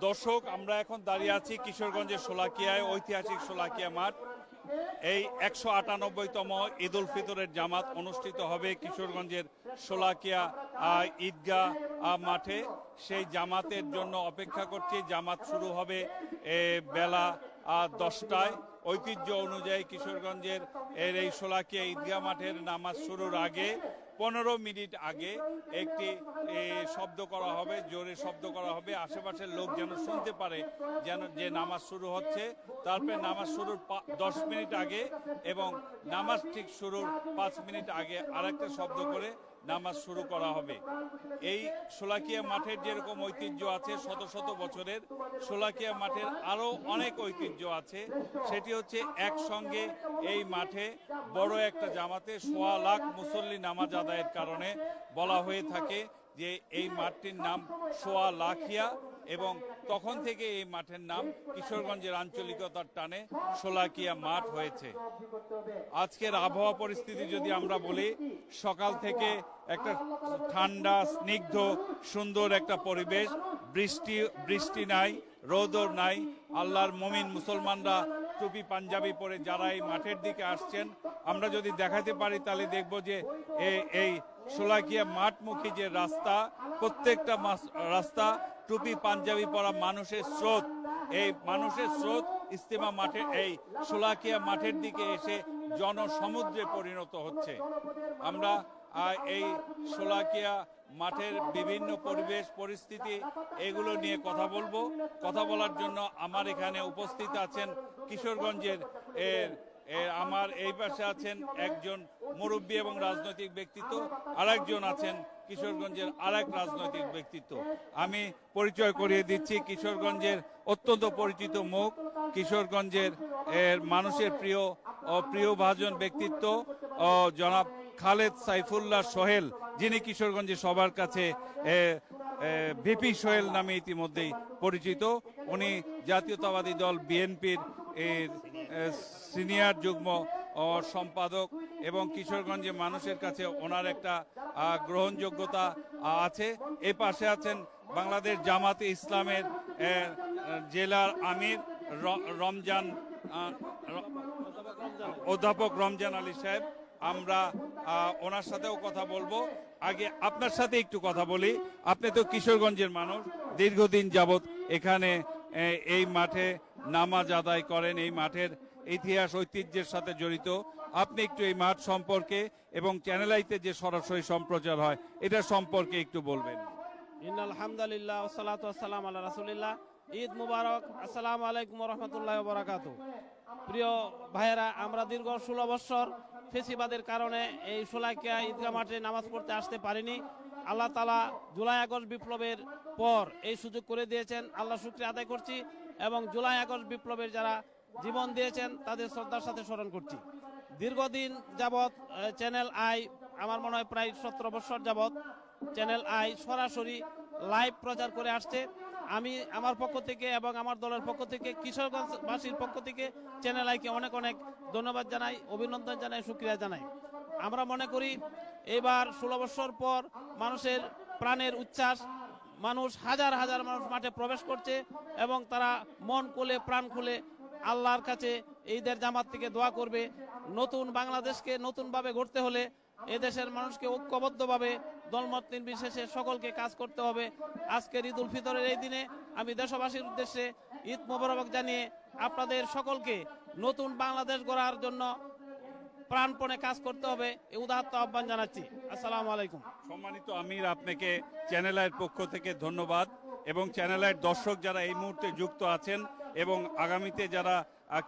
দর্শক, আমরা এখন দাঁড়িয়ে আছি কিশোরগঞ্জের শোলাকিয়ায়, ঐতিহাসিক শোলাকিয়া মাঠ। এই ১৯৮তম ঈদ উল ফিতরের জামাত অনুষ্ঠিত হবে কিশোরগঞ্জের শোলাকিয়া ঈদগাহ মাঠে। সেই জামাতের জন্য অপেক্ষা করছি। জামাত শুরু হবে বেলা ১০টায়। ঐতিহ্য অনুযায়ী কিশোরগঞ্জের এই শোলাকিয়া ঈদগাহ মাঠের নামাজ শুরুর আগে ১৫ মিনিট আগে একটি শব্দ করা হবে, জোরে শব্দ করা হবে, আশেপাশের লোক যেন শুনতে পারে যেন যে নামাজ শুরু হচ্ছে। তারপরে নামাজ শুরুর ১০ মিনিট আগে এবং নামাজ ঠিক শুরুর ৫ মিনিট আগে আরেকটা শব্দ করে নামাজ শুরু করা হবে। এই শোলাকিয়া মাঠের যেরকম ঐতিহ্য আছে শত শত বছরের, শোলাকিয়া মাঠের আরও অনেক ঐতিহ্য আছে। সেটি হচ্ছে একসঙ্গে এই মাঠে বড় একটা জামাতে ১.৫ লাখ মুসল্লি নামাজ আদায়ের কারণে বলা হয়ে থাকে যে এই মাঠটির নাম ১.৫ লাখিয়া, এবং তখন থেকে এই মাঠের নাম কিশোরগঞ্জের আঞ্চলিকতার টানে শোলাকিয়া মাঠ হয়েছে। আজকের আবহাওয়া পরিস্থিতি যদি আমরা বলি, সকাল থেকে একটা ঠান্ডা স্নিগ্ধ সুন্দর একটা পরিবেশ, বৃষ্টি নাই, রোদও নাই। আল্লাহর মুমিন মুসলমানরা টুপি পাঞ্জাবি পরে যারা এই মাঠের দিকে আসছেন, আমরা যদি দেখাতে পারি তাহলে দেখব যে এই শোলাকিয়া মাঠমুখী যে রাস্তা, প্রত্যেকটা রাস্তা টুপি পাঞ্জাবি পরা মানুষের স্রোত। এই মানুষের স্রোত ইজতেমা মাঠে এই শোলাকিয়া মাঠের দিকে এসে জনসমুদ্রে পরিণত হচ্ছে। আমরা এই শোলাকিয়া মাঠের বিভিন্ন পরিবেশ পরিস্থিতি এগুলো নিয়ে কথা বলবো। কথা বলার জন্য আমার এখানে উপস্থিত আছেন কিশোরগঞ্জের আমার এই পাশে আছেন একজন মুরব্বী এবং রাজনৈতিক ব্যক্তিত্ব, আরেকজন আছেন কিশোরগঞ্জের আরেক রাজনৈতিক ব্যক্তিত্ব। আমি পরিচয় করিয়ে দিচ্ছি কিশোরগঞ্জের অত্যন্ত পরিচিত মুখ, কিশোরগঞ্জের মানুষের প্রিয়ভাজন ব্যক্তিত্ব জনাব খালেদ সাইফুল্লাহ সোহেল, যিনি কিশোরগঞ্জে সবার কাছে ভিপি সোহেল নামে ইতিমধ্যেই পরিচিত। উনি জাতীয়তাবাদী দল বিএনপির সিনিয়র যুগ্ম সম্পাদক এবং কিশোরগঞ্জে মানুষের কাছে ওনার একটা গ্রহণযোগ্যতা আছে। এ পাশে আছেন বাংলাদেশ জামাতে ইসলামের জেলার আমির অধ্যাপক রমজান আলী সাহেব। আমরা ওনার সাথেও কথা বলবো। আগে আপনার সাথে একটু কথা বলি। আপনি তো কিশোরগঞ্জের মানুষ, দীর্ঘদিন যাবৎ এখানে এই মাঠে নামাজ আদায় করেন, এই মাঠের ইতিহাস ঐতিহ্যের সাথে জড়িত। আপনি একটু এই মাঠ সম্পর্কে এবং চ্যানেল আইতে যে সরাসরি সম্প্রচার হয় এটা সম্পর্কে একটু বলবেন। আলহামদুলিল্লাহ ওয়াসসালাতু ওয়াসসালামু আলা রাসূলিল্লাহ। ঈদ মুবারক, আসসালামু আলাইকুম ওয়া রাহমাতুল্লাহি ওয়া বারাকাতুহু। প্রিয় ভাইয়েরা, আমরা দীর্ঘ 16 বছর ফেসিবাদের কারণে এই শোলাকিয়া ঈদগাহ মাঠে নামাজ পড়তে আসতে পারিনি। আল্লাহ তাআলা জুলাই আগস্ট বিপ্লবের পর এই সুযোগ করে দিয়েছেন, আল্লাহ শুকরিয়া আদায় করছি এবং জুলাই আগস্ট বিপ্লবের যারা জীবন দিয়েছেন তাদের শ্রদ্ধার সাথে স্মরণ করছি। দীর্ঘদিন যাবৎ চ্যানেল আই, আমার মনে হয় প্রায় 17 বছর যাবৎ চ্যানেল আই সরাসরি লাইভ প্রচার করে আসছে। আমি আমার পক্ষ থেকে এবং আমার দলের পক্ষ থেকে, কিশোরগঞ্জবাসীর পক্ষ থেকে চ্যানেল আইকে অনেক অনেক ধন্যবাদ জানাই, অভিনন্দন জানাই, শুকরিয়া জানাই। আমরা মনে করি এবার 16 বছর পর মানুষের প্রাণের উচ্ছ্বাস, মানুষ হাজার হাজার মানুষ মাঠে প্রবেশ করছে এবং তারা মন খুলে প্রাণ খুলে আল্লাহর কাছে ঈদের জামাত থেকে দোয়া করবে। নতুন বাংলাদেশকে নতুনভাবে গড়তে হলে এদেশের মানুষকে ঐক্যবদ্ধভাবে দলমত নির্বিশেষে সকলকে কাজ করতে হবে। আজকের ঈদ উল ফিতরের এই দিনে আমি দেশবাসীর উদ্দেশ্যে ঈদ মোবারক জানিয়ে আপনাদের সকলকে নতুন বাংলাদেশ গড়ার জন্য প্রাণপণে কাজ করতে হবে এই উদাত্ত আহ্বান জানাচ্ছি। আসসালামু আলাইকুম। সম্মানিত আমির, আপনাকে চ্যানেল আইয়ের পক্ষ থেকে ধন্যবাদ এবং চ্যানেল আইয়ের দর্শক যারা এই মুহূর্তে যুক্ত আছেন এবং আগামীতে যারা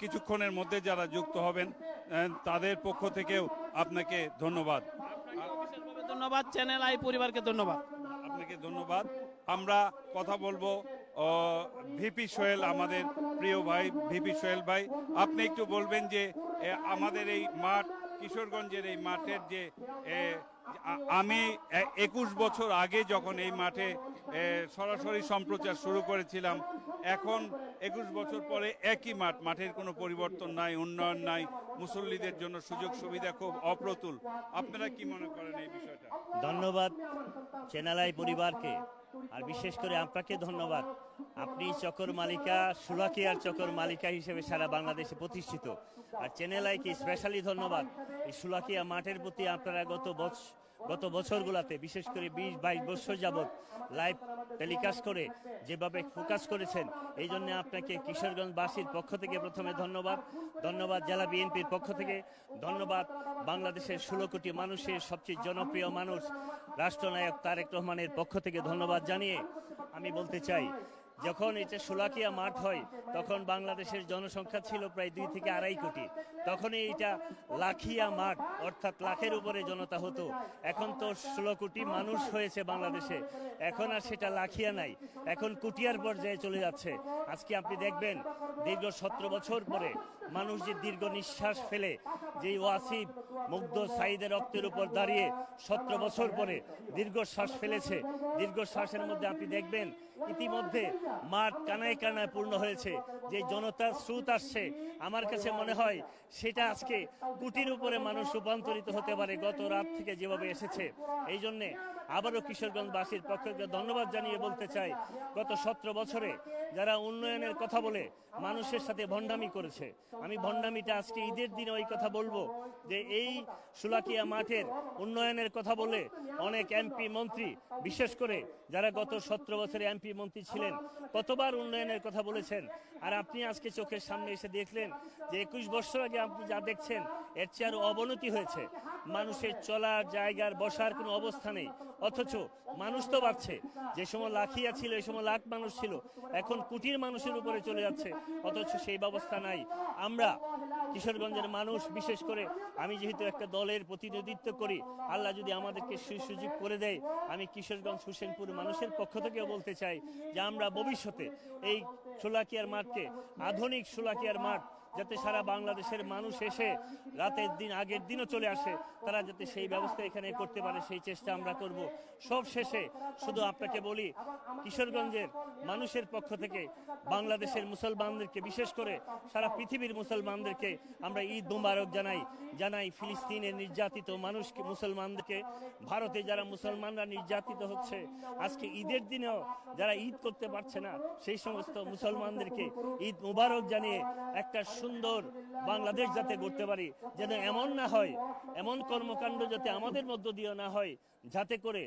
কিছুক্ষণের মধ্যে যারা যুক্ত হবেন তাদের পক্ষ থেকেও আপনাকে ধন্যবাদ। ধন্যবাদ চ্যানেল আই পরিবারকে ধন্যবাদ। আপনাকে ধন্যবাদ। আমরা কথা বলবো ভিপি সোহেল, আমাদের প্রিয় ভাই ভিপি সোহেল ভাই, আপনি একটু বলবেন যে আমাদের এই মাঠ, কিশোরগঞ্জের এই মাঠের যে আমি 21 বছর আগে যখন এই মাঠে সরাসরি সম্প্রচার শুরু করেছিলাম এখন 21 বছর পরে একই মাঠের কোনো পরিবর্তন নাই, উন্নয়ন নাই, মুসল্লিদের জন্য সুযোগ সুবিধা খুব অপ্রতুল। আপনারা কি মনে করেন এই বিষয়টা? ধন্যবাদ চ্যানেল আই পরিবারকে, আর বিশেষ করে আপনাকে ধন্যবাদ। আপনি চকর মালিকা, সুলাকিয়ার চকর মালিকা হিসেবে সারা বাংলাদেশে প্রতিষ্ঠিত। আর চ্যানেল আইকে স্পেশালি ধন্যবাদ এই সুলাকিয়া মাঠের প্রতি আপনারা গত বছরগুলোতে বিশেষ করে 20-22 বছর যাবৎ লাইভ টেলিকাস্ট করে যেভাবে ফোকাস করেছেন, এই জন্য আপনাকে কিশোরগঞ্জবাসীর পক্ষ থেকে প্রথমে ধন্যবাদ জেলা বিএনপির পক্ষ থেকে ধন্যবাদ, বাংলাদেশের 16 কোটি মানুষের সবচেয়ে জনপ্রিয় মানুষ রাষ্ট্রনায়ক তারেক রহমানের পক্ষ থেকে ধন্যবাদ জানিয়ে আমি বলতে চাই, যখন এটা সুলাকিয়া মাঠ হয় তখন বাংলাদেশের জনসংখ্যা ছিল প্রায় 2 থেকে 2.5 কোটি। তখনই এটা লাখিয়া মাঠ, অর্থাৎ লাখের উপরে জনতা হতো। এখন তো 16 কোটি মানুষ হয়েছে বাংলাদেশে, এখন আর সেটা লাখিয়া নাই, এখন কুটিয়ার পর্যায়ে চলে যাচ্ছে। আজকে আপনি দেখবেন দীর্ঘ 17 বছর পরে মানুষ যে দীর্ঘ নিঃশ্বাস ফেলে, যে ওয়াসিফ মুগ্ধ সাইদের রক্তের উপর দাঁড়িয়ে 17 বছর পরে দীর্ঘশ্বাস ফেলেছে, দীর্ঘশ্বাসের মধ্যে আপনি দেখবেন ইতিমধ্যে মাঠ কানায় কানায় পূর্ণ হয়েছে। যে জনতার স্রোত আসছে, আমার কাছে মনে হয় সেটা আজকে কোটির উপরে মানুষ রূপান্তরিত হতে পারে গত রাত থেকে যেভাবে এসেছে। এই জন্যে আবারও কিশোরগঞ্জবাসীর পক্ষ থেকে ধন্যবাদ জানিয়ে বলতে চাই, গত 17 বছরে যারা উন্নয়নের কথা বলে মানুষের সাথে ভণ্ডামি করেছে, আমি ভণ্ডামিটা আজকে ঈদের দিনে ওই কথা বলবো যে এই সুলাকিয়া মাঠের উন্নয়নের কথা বলে অনেক এমপি মন্ত্রী, বিশেষ করে যারা গত 17 বছরে এমপি মন্ত্রী ছিলেন, কতবার উন্নয়নের কথা বলেছেন। আর আপনি আজকে চোখের সামনে এসে দেখলেন যে 21 বছর আগে আপনি যা দেখছেন এর চেয়ে আরো অবনতি হয়েছে। মানুষের চলার জায়গার বসার কোনো অবস্থা নেই, অথচ মানুষ তো বাড়ছে। যে সময় লাখিয়া ছিল এই সময় লাখ মানুষ ছিল, এখন কোটির মানুষের উপরে চলে যাচ্ছে, অথচ সেই ব্যবস্থা নাই। আমরা কিশোরগঞ্জের মানুষ, বিশেষ করে আমি যেহেতু একটা দলের প্রতিনিধিত্ব করি, আল্লাহ যদি আমাদেরকে সুযোগ করে দেয়, আমি কিশোরগঞ্জ হুসেনপুর মানুষের পক্ষ থেকেও বলতে চাই যে আমরা ভবিষ্যতে এই সুলাকিয়ার মাঠকে আধুনিক সুলাকিয়ার মাঠ, যাতে সারা বাংলাদেশের মানুষ এসে রাতের দিন আগের দিনও চলে আসে, তারা যাতে সেই ব্যবস্থা এখানে করতে পারে সেই চেষ্টা আমরা করব। সব শেষে শুধু আপনাকে বলি, কিশোরগঞ্জের মানুষের পক্ষ থেকে বাংলাদেশের মুসলমানদেরকে, বিশেষ করে সারা পৃথিবীর মুসলমানদেরকে আমরা ঈদ মুবারক জানাই ফিলিস্তিনের নির্যাতিত মানুষকে, মুসলমানদেরকে, ভারতে যারা মুসলমানরা নির্যাতিত হচ্ছে, আজকে ঈদের দিনেও যারা ঈদ করতে পারছে না, সেই সমস্ত মুসলমানদেরকে ঈদ মুবারক জানিয়ে একটা সুন্দর বাংলাদেশ যাতে করতে পারি, যেন এমন না হয়, এমন কর্মকাণ্ড যাতে আমাদের মধ্য দিয়ে না হয়, যাতে করে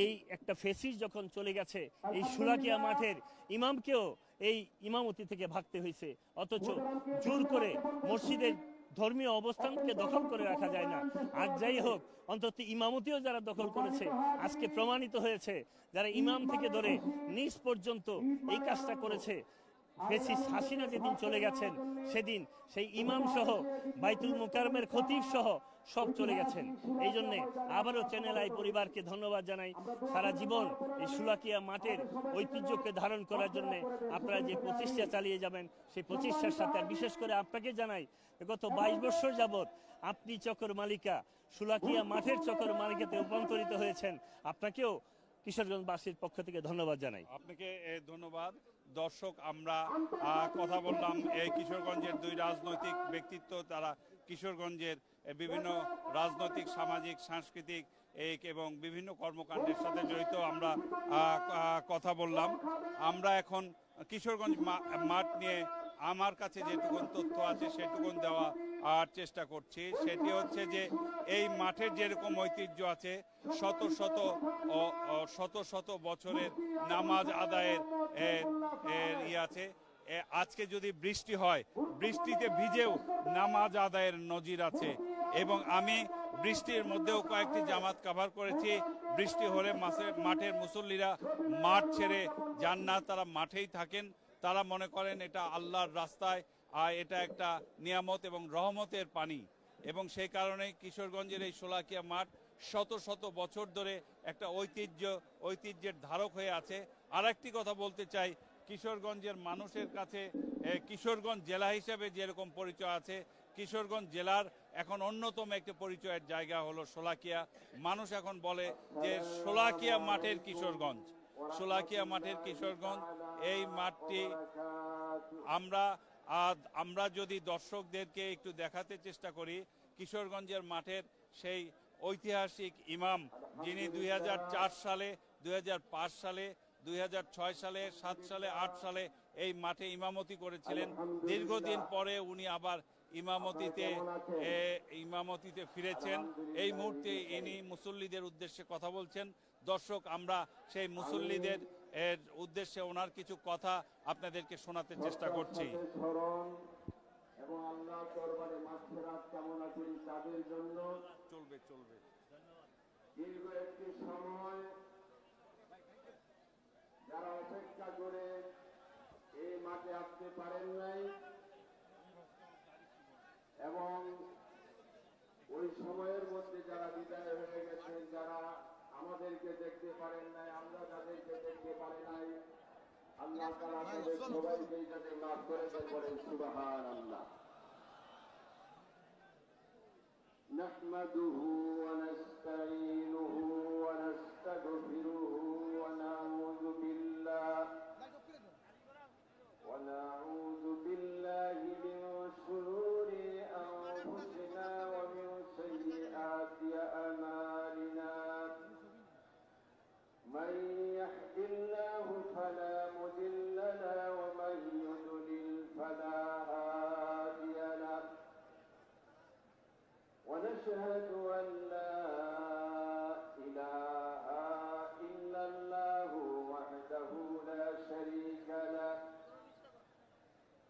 এই একটা ফেসিস যখন চলে গেছে, এই সুলাকিয়া মাঠের ইমামকেও এই ইমামতি থেকে ভাগতে হয়েছে, অথচ জোর করে মসজিদের ধর্মীয় অবস্থানকে দখল করে রাখা যায় না। আর যাই হোক, অন্তত ইমামতিও যারা দখল করেছে, আজকে প্রমাণিত হয়েছে যারা ইমাম থেকে ধরে নিচ পর্যন্ত এই কাজটা করেছে। ফেসিস হাসিনা যেদিন চলে গেছেন, সেদিন সেই ইমাম সহ বাইতুল মুকাররমের খতিব সহ সব চলে গেছেন। এই জন্যে আবারও চ্যানেল আই পরিবারকে ধন্যবাদ জানাই। সারা জীবন এই সুলাকিয়া মাঠের ঐতিহ্যকে ধারণ করার জন্য আপনারা যে প্রচেষ্টা চালিয়ে যাবেন, সেই প্রচেষ্টার সাথে আর বিশেষ করে আপনাকে জানাই, গত 22 বছর যাবৎ আপনি চকর মালিকা, সুলাকিয়া মাঠের চকর মালিকাতে রূপান্তরিত হয়েছেন। আপনাকেও কিশোরগঞ্জবাসীর পক্ষ থেকে ধন্যবাদ জানাই। আপনাকে ধন্যবাদ। দর্শক, আমরা কথা বললাম এই কিশোরগঞ্জের দুই রাজনৈতিক ব্যক্তিত্ব, তারা কিশোরগঞ্জের বিভিন্ন রাজনৈতিক, সামাজিক, সাংস্কৃতিক এবং বিভিন্ন কর্মকাণ্ডের সাথে জড়িত আমরা কথা বললাম। আমরা এখন কিশোরগঞ্জ মাঠ নিয়ে আমার কাছে যেটুকুন তথ্য আছে সেটুকুন দেওয়া আর চেষ্টা করছি। সেটি হচ্ছে যে এই মাঠের যেরকম ঐতিহ্য আছে, শত শত বছরের নামাজ আদায়ের আছে। আজকে যদি বৃষ্টি হয়, বৃষ্টিতে ভিজেও নামাজ আদায়ের নজির আছে। এবং আমি বৃষ্টির মধ্যেও কয়েকটি জামাত কভার করেছি। বৃষ্টি হলে মাঠের মুসল্লিরা মাঠ ছেড়ে যান না, তারা মাঠেই থাকেন। তারা মনে করেন এটা আল্লাহর রাস্তায়, আর এটা একটা নিয়ামত এবং রহমতের পানি। এবং সেই কারণে কিশোরগঞ্জের এই শোলাকিয়া মাঠ শত শত বছর ধরে একটা ঐতিহ্যের ধারক হয়ে আছে। আর একটি কথা বলতে চাই, কিশোরগঞ্জের মানুষের কাছে কিশোরগঞ্জ জেলা হিসেবে যেরকম পরিচয় আছে, কিশোরগঞ্জ জেলার এখন অন্যতম একটি পরিচয়ের জায়গা হলো শোলাকিয়া। মানুষ এখন বলে যে শোলাকিয়া মাঠের কিশোরগঞ্জ, শোলাকিয়া মাঠের কিশোরগঞ্জ। এই মাঠটি আমরা যদি দর্শকদেরকে একটু দেখাতে চেষ্টা করি কিশোরগঞ্জের মাঠের সেই ঐতিহাসিক ইমাম যিনি 2004 সালে 2005 সালে 2006 সালে 7 সালে 8 সালে এই মাঠে ইমামতি করেছিলেন। দীর্ঘদিন পরে উনি আবার ইমামতিতে ফিরেছেন। এই মুহূর্তে ইনি মুসল্লিদের উদ্দেশ্যে কথা বলছেন। দর্শক, আমরা সেই মুসল্লিদের উদ্দেশ্যে ওনার কিছু কথা আপনাদেরকে শোনাতে চেষ্টা করছি। এবং আল্লাহ দরবারে মাগফিরাত কামনা করি তাদের জন্য। চলবে দীর্ঘ একটি সময় যারা অপেক্ষা করে এই মাঠে আসতে পারেন নাই এবং ওই সময়ের মধ্যে যারা বিদায় হয়ে গেছেন, যারা আমাদেরকে দেখতে পারেন নাই, আমরা যাদেরকে দেখতে পারি নাই, আল্লাহ তাআলা তাদের সবাইকেই যাতে মাফ করে দেন, বলেন সুবহানাল্লাহ। نحمده ونستعينه ونستغفره ونعوذ بالله من شرور أنفسنا ومن سيئات أعمالنا. من يهد الله فلا مضل له ومن يضلل فلا هادي له. ونشهد أن لا إله إلا الله وحده لا شريك له.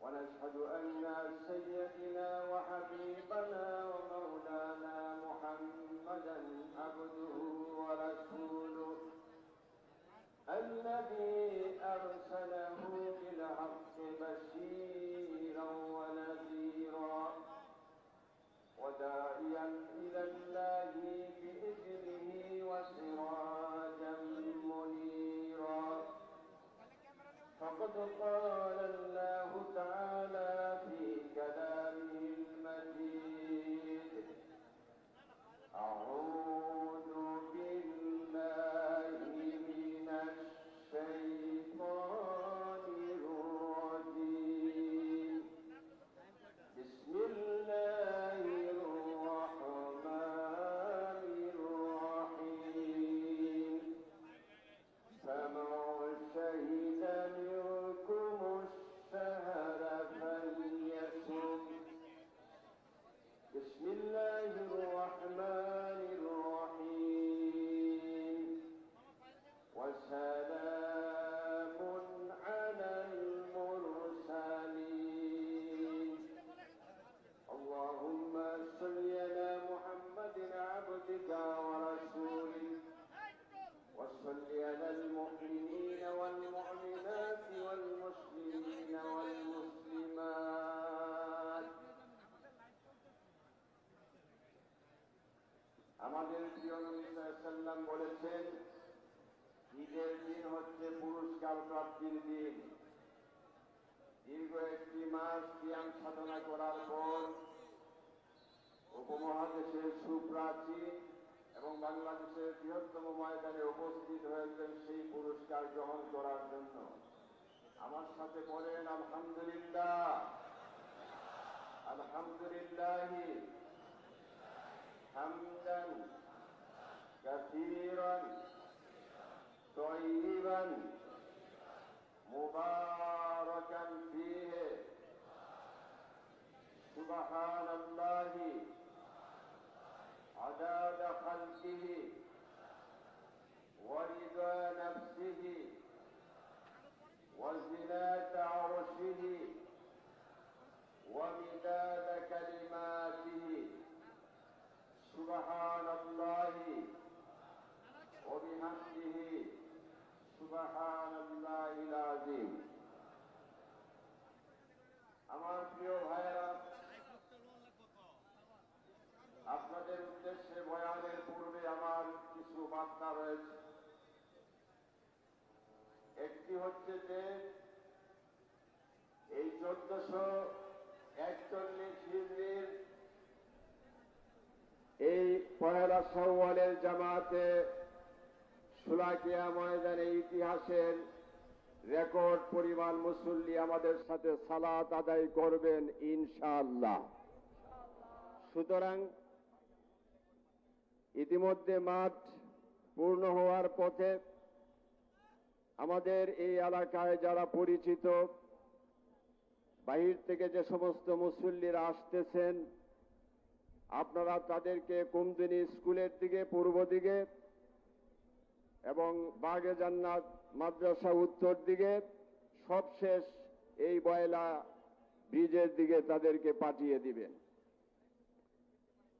ونشهد أن سيدنا وحبيبنا ومولانا محمدا عبده ورسوله الذي أرسله بالحق بشيرا ونذيرا وداعيا إلى الله بإذنه وسراجا منيرا. فقد قال الله تعالى في كلامه المجيد: أعوذ بالله من الشيطان الرجيم. بسم الله الرحمن الرحيم. فمن شهد منكم الشهر فليصم. بسم الله الرحمن الرحيم. وسلام على المرسلين. اللهم صل على محمد عبدك ورسولك وصل على المؤمنين والمؤمنات والمسلمين والمسلمات. আমাদের প্রিয় নবী সাল্লাল্লাহু আলাইহি ওয়াসাল্লাম বলেছেন, ঈদের দিন হচ্ছে পুরস্কার প্রাপ্তির দিন। দীর্ঘ একটি মাস কিয়াম সাধনা করার পর উপমহাদেশের সুপ্রাচীন এবং বাংলাদেশের বৃহত্তম ময়দানে উপস্থিত হয়েছেন সেই পুরস্কার গ্রহণ করার জন্য। আমার সাথে বলেন আলহামদুলিল্লাহ, আলহামদুলিল্লাহ হামদান কাসীরান তাইয়িবান মুবারাকান ফীহি সুবহানাল্লাহি عدد خلقه ورضا نفسه وزنة عرشه ومداد كلماته. سبحان الله وبحمده سبحان الله العظيم. আমার প্রিয় ভাইরা, আপনাদের উদ্দেশ্যে বয়ানের পূর্বে আমার কিছু বার্তা রয়েছে। একটি হচ্ছে যে এই 1441 হিজরির এই পহেলা শাওয়ালের জামাতে শোলাকিয়া ময়দানে ইতিহাসের রেকর্ড পরিমাণ মুসল্লি আমাদের সাথে সালাত আদায় করবেন ইনশাআল্লাহ। সুতরাং ইতিমধ্যে মাঠ পূর্ণ হওয়ার পথে। আমাদের এই এলাকায় যারা পরিচিত, বাহির থেকে যে সমস্ত মুসল্লিরা আসতেছেন, আপনারা তাদেরকে কুমদিনী স্কুলের দিকে, পূর্ব দিকে, এবং বাগে জান্নাত মাদ্রাসা উত্তর দিকে, সবশেষ এই বয়লা ব্রিজের দিকে তাদেরকে পাঠিয়ে দিবেন।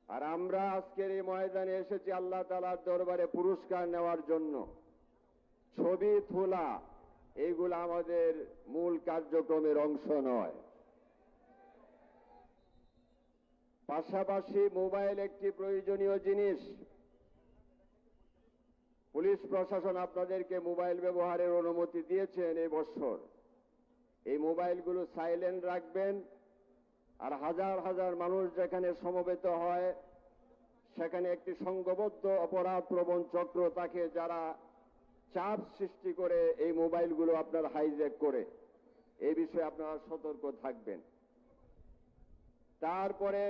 আর আমরা আজকের এই ময়দানে এসেছি আল্লাহ তাআলার দরবারে পুরস্কার নেওয়ার জন্য। ছবি তোলা এইগুলো আমাদের মূল কার্যক্রমের অংশ নয়। পাশাপাশি মোবাইল একটি প্রয়োজনীয় জিনিস। পুলিশ প্রশাসন আপনাদেরকে মোবাইল ব্যবহারের অনুমতি দিয়েছেন এই বছর। এই মোবাইলগুলো সাইলেন্ট রাখবেন। আর হাজার হাজার মানুষ যেখানে সমবেত হয়, সেখানে একটি সংঘবদ্ধ অপরাধ প্রবণ চক্র তাকে যারা চাপ সৃষ্টি করে এই মোবাইলগুলো আপনার হাইজ্যাক করে, এই বিষয়ে আপনারা সতর্ক থাকবেন। তারপরে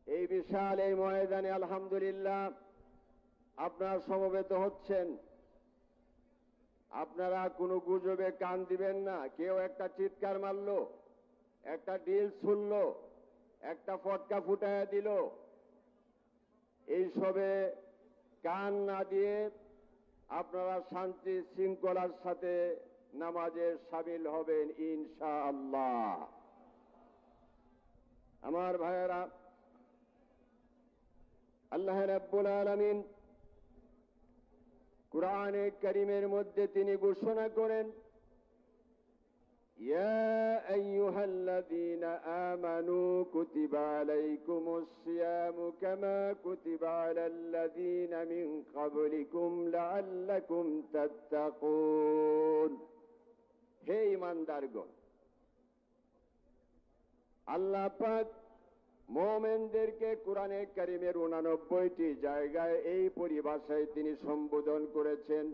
এই বিশাল এই ময়দানে আলহামদুলিল্লাহ আপনারা সমবেত হচ্ছেন। আপনারা কোনো গুজবে কান দিবেন না। কেউ একটা চিৎকার মারলো, একটা ডিল ছুড়লো, একটা ফটকা ফুটাইয়া দিল, এইসবে কান না দিয়ে আপনারা শান্তি শৃঙ্খলার সাথে নামাজে শামিল হবেন ইনশাআল্লাহ। আমার ভাইয়েরা, আল্লাহ রাব্বুল আলামিন কুরআনে কারীমের মধ্যে তিনি ঘোষণা করেন, ইয়া আইয়ুহাল্লাযীনা আমানু কুতিবা আলাইকুমুস সিয়ামু কামা কুতিবা আলাল্লাযীনা মিন ক্বাবলিকুম লাআল্লাকুম তাত্তাকুন। হে ঈমানদারগণ, আল্লাহ পাক মুমিনদেরকে কুরআনে কারীমের 89টি জায়গায় এই পরিভাষায় তিনি সম্বোধন করেছেন।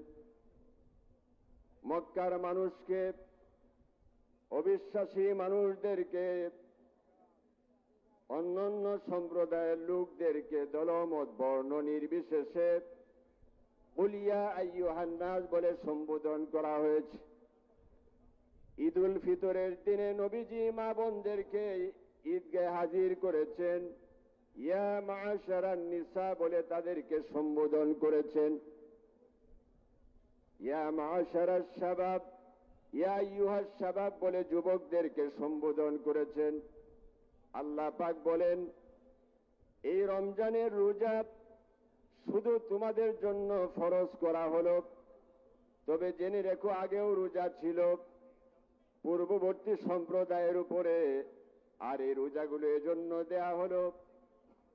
মক্কার মানুষকে, অবিশ্বাসী মানুষদেরকে, অন্যান্য সম্প্রদায়ের লোকদেরকে দলমত বর্ণ নির্বিশেষে কুল ইয়া আইয়ুহান নাস বলে সম্বোধন করা হয়েছে। ঈদুল ফিতরের দিনে নবীজি মা বোনদেরকে ঈদগাহে হাজির করেছেন, ইয়া মা'শারান নিসা বলে তাদেরকে সম্বোধন করেছেন। ইয়া মা'শারাশ শাবাব, ইয়া আইয়ুহাশ শাবাব বলে যুবকদেরকে সম্বোধন করেছেন। আল্লাহ পাক বলেন, এই রমজানের রোজা শুধু তোমাদের জন্য ফরজ করা হলো, তবে জেনে রেখো আগেও রোজা ছিল পূর্ববর্তী সম্প্রদায়ের উপরে। আর এই রোজাগুলো এজন্য দেয়া হলো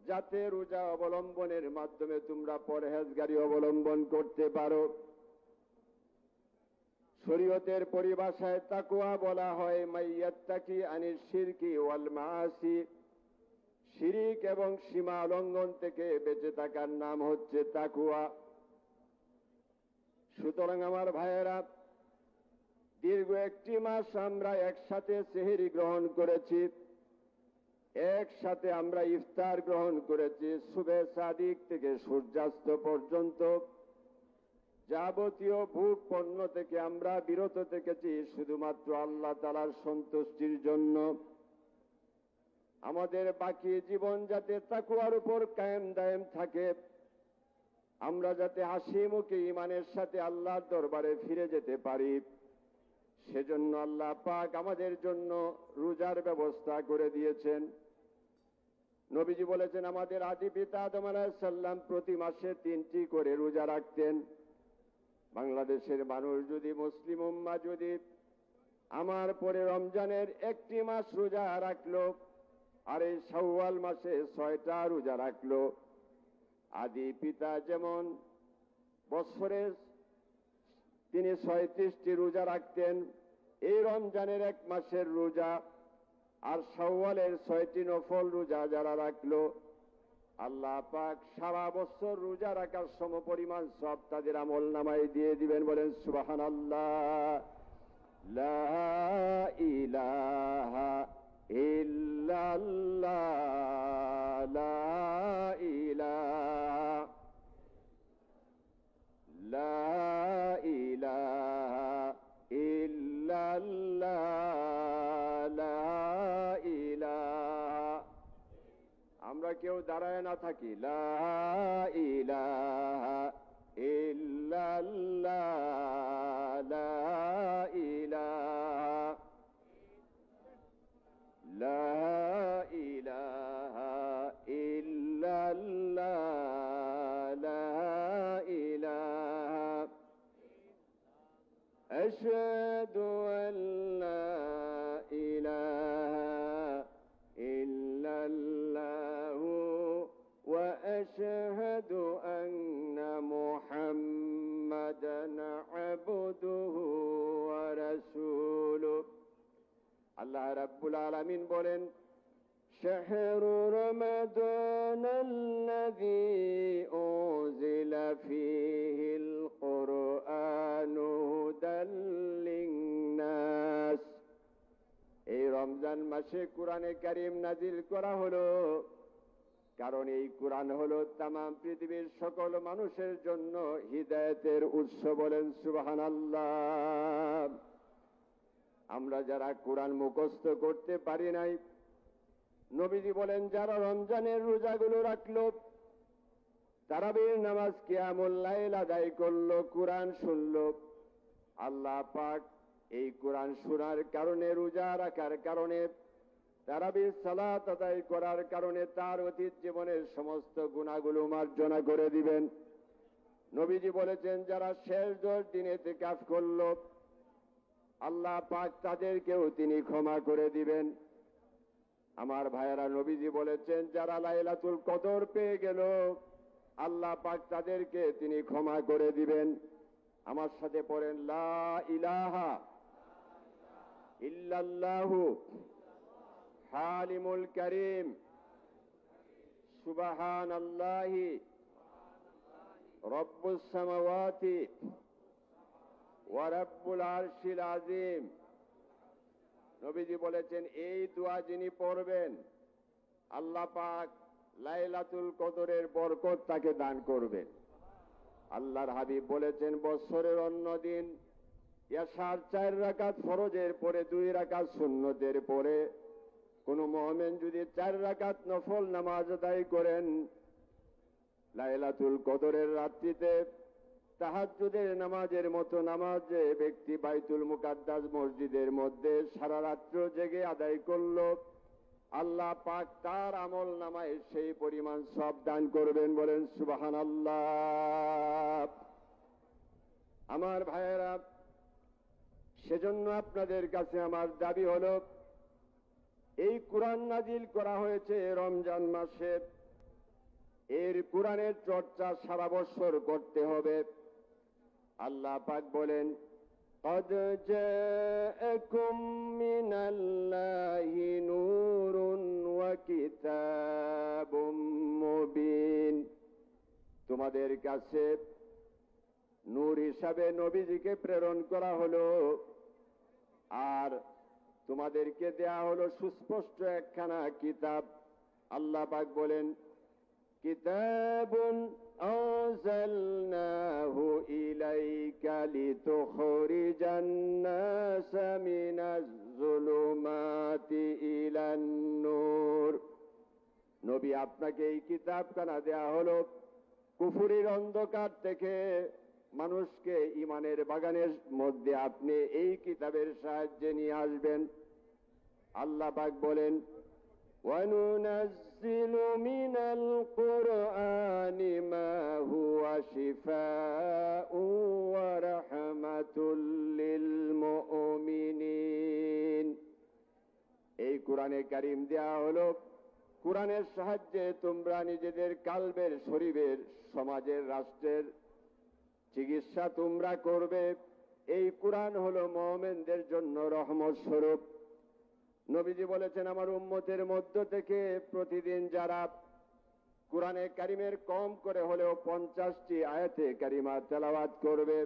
যাতে রোজা অবলম্বনের মাধ্যমে তোমরা পরহেজগারি অবলম্বন করতে পারো। শরীয়তের পরিভাষায় তাকওয়া বলা হয় মাইয়াত্তাকি আনিশ শিরকি ওয়াল মাআসি। শিরিক এবং সীমা লঙ্ঘন থেকে বেঁচে থাকার নাম হচ্ছে তাকওয়া। সুতরাং আমার ভাইয়েরা, দীর্ঘ একটি মাস আমরা একসাথে সেহরি গ্রহণ করেছি, একসাথে আমরা ইফতার গ্রহণ করেছি। সুবে সাদিক থেকে সূর্যাস্ত পর্যন্ত যাবতীয় ভোগ পণ্য থেকে আমরা বিরত থেকেছি শুধুমাত্র আল্লাহ তাআলার সন্তুষ্টির জন্য। আমাদের বাকি জীবন যাতে তাকওয়ার উপর কায়েম দায়েম থাকে, আমরা যাতে হাসি মুখে ঈমানের সাথে আল্লাহর দরবারে ফিরে যেতে পারি, সেজন্য আল্লাহ পাক আমাদের জন্য রোজার ব্যবস্থা করে দিয়েছেন। নবীজি বলেছেন, আমাদের আদি পিতা আদম আলাইহিস সালাম প্রতি মাসে 3টি করে রোজা রাখতেন। বাংলাদেশের মানুষ যদি, মুসলিম উম্মাহ যদি আমার পরে রমজানের একটি মাস রোজা রাখলো, আর এই শাওয়াল মাসে 6টা রোজা রাখলো, আদি পিতা যেমন বছরে তিনি 36টি রোজা রাখতেন, এই রমজানের এক মাসের রোজা আর শাওয়ালের 6টি নফল রোজা যারা রাখলো, আল্লাহ পাক সারা বছর রোজা রাখার সমপরিমাণ সব তাদের আমল নামায় দিয়ে দিবেন। বলেন সুবহানাল্লাহ। লা ইলাহা ইল্লাল্লাহ, লা ইলাহা, লা ইলাহা ইল্লাল্লাহ, লা ইলাহা। আমরা কেউ দাঁড়ায় না থাকি। লা ইলাহা ইল্লাল্লাহ, লা ইলাহা, লা ইলাহা ইল্লাল্লাহ, লা ইলাহা। আশহাদু আন লা ইলাহা ইল্লাল্লাহু ওয়া আশহাদু আন্না মুহাম্মাদান আবদুহু ওয়া রাসূলুহু। আল্লাহ রাব্বুল আলামিন বলেন, শাহরু রমাদানাল্লাযী উনজিলা ফীহিল কুরআনু হুদাল লিন্নাস। এই রমজান মাসে কোরআনে কারীম নাজিল করা হলো, কারণ এই কোরআন হলো তামাম পৃথিবীর সকল মানুষের জন্য হিদায়াতের উৎস। বলেন সুবহানাল্লাহ। আমরা যারা কোরআন মুখস্থ করতে পারি নাই, নবীজি বলেন যারা রমজানের রোজাগুলো রাখলো, তারাবির নামাজ, কিয়ামুল লাইল আদায় করলো, কোরআন শুনলো, আল্লাহ পাক এই কোরআন শোনার কারণে, রোজা রাখার কারণে, তারাবির সালাত আদায় করার কারণে তার অতীত জীবনের সমস্ত গুনাহগুলো মার্জনা করে দিবেন। নবীজি বলেছেন যারা শেষ 10 দিনে ইতিকাফ করলো, আল্লাহ পাক তাদেরকেও তিনি ক্ষমা করে দিবেন। আমার ভাইয়েরা, নবীজি বলেছেন যারা লাইলাতুল কদর পেয়ে গেল, আল্লাহ পাক তাদেরকে তিনি ক্ষমা করে দিবেন। আমার সাথে পড়েন, লা ইলাহা ইল্লাল্লাহু হালিমুল কারীম, সুবহানাল্লাহি রব্বুস সামাওয়াতি ওয়া রাব্বুল আরশিল আযীম। নবীজি বলেছেন এই দোয়া যিনি পড়বেন, আল্লাহ পাক লাইলাতুল কদরের বরকত তাকে দান করবেন। আল্লাহর হাবিব বলেছেন বছরের অন্য দিন ইয়াশার 4 রাকাত ফরজের পরে 2 রাকাত সুন্নতের পরে কোন মুমিন যদি 4 রাকাত নফল নামাজ আদায় করেন, লাইলাতুল কদরের রাত্রিতে তাহাজ্জুদের নামাজের মতো নামাজ যে ব্যক্তি বাইতুল মুকাদ্দাস মসজিদের মধ্যে সারা রাত্র জেগে আদায় করল, আল্লাহ পাক তার আমল নামায় সেই পরিমাণ সব দান করবেন। বলেন সুবহানাল্লাহ। আমার ভাইয়েরা, সেজন্য আপনাদের কাছে আমার দাবি হলো, এই কোরআন নাজিল করা হয়েছে রমজান মাসে, এর কোরআনের চর্চা সারা বছর করতে হবে। আল্লাহ পাক বলেন, قد جاءكم من الله نور وكتاب مبين। তোমাদের কাছে নূর হিসাবে নবীজিকে প্রেরণ করা হলো, আর তোমাদেরকে দেয়া হলো সুস্পষ্ট একখানা কিতাব। আল্লাহ পাক বলেন, কিতাবুন আনজালনাহু ইলাইকা লিতুখরিজান নাসা মিনাজ যুলুমাতি ইলান নূর। নবী, আপনাকে এই কিতাবখানা দেয়া হলো কুফরির অন্ধকার থেকে মানুষকে ঈমানের বাগানের মধ্যে আপনি এই কিতাবের সাহায্যে নিয়ে আসবেন। আল্লাহ পাক বলেন, وَنُنَزِّلُ مِنَ الْقُرْآنِ مَا هُوَ شِفَاءٌ وَرَحْمَةٌ لِّلْمُؤْمِنِينَ। এই কোরআনে কারীম দেয়া হলো, কোরআনের সাহায্যে তোমরা নিজেদের কালবের, শরীরের, সমাজের, রাষ্ট্রের চিকিৎসা তোমরা করবে। এই কোরআন হলো মুমিনদের জন্য রহমত স্বরূপ। নবীজি বলেছেন, আমার উম্মতের মধ্য থেকে প্রতিদিন যারা কোরআনে কারিমের কম করে হলেও 50টি আয়াতে কারিমা তেলাওয়াত করবে।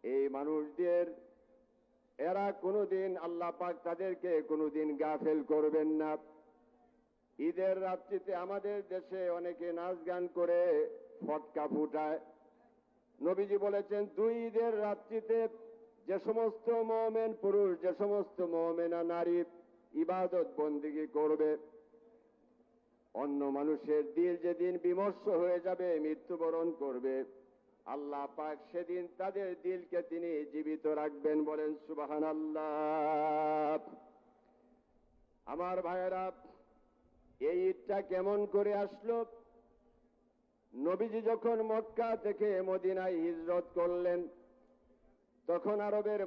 এই মানুষদের এরা কোনোদিন আল্লাহ পাক তাদেরকে কোনোদিন গাফেল করবেন না। ঈদের রাত্রিতে আমাদের দেশে অনেকে নাচ গান করে ফটকা ফুটায়। নবীজি বলেছেন 2 ঈদের রাত্রিতে যে সমস্ত মুমিন পুরুষ, যে সমস্ত মুমিনা নারী ইবাদত বন্দেগী করবে, অন্য মানুষের দিল যেদিন বিমর্ষ হয়ে যাবে, মৃত্যুবরণ করবে, আল্লাহ পাক সেদিন তাদের দিলকে তিনি জীবিত রাখবেন। বলেন সুবহানাল্লাহ। আমার ভাইয়েরা, এই ঈদটা কেমন করে আসলো? নবীজি যখন মক্কা থেকে মদিনায় হিজরত করলেন, তখন আরবের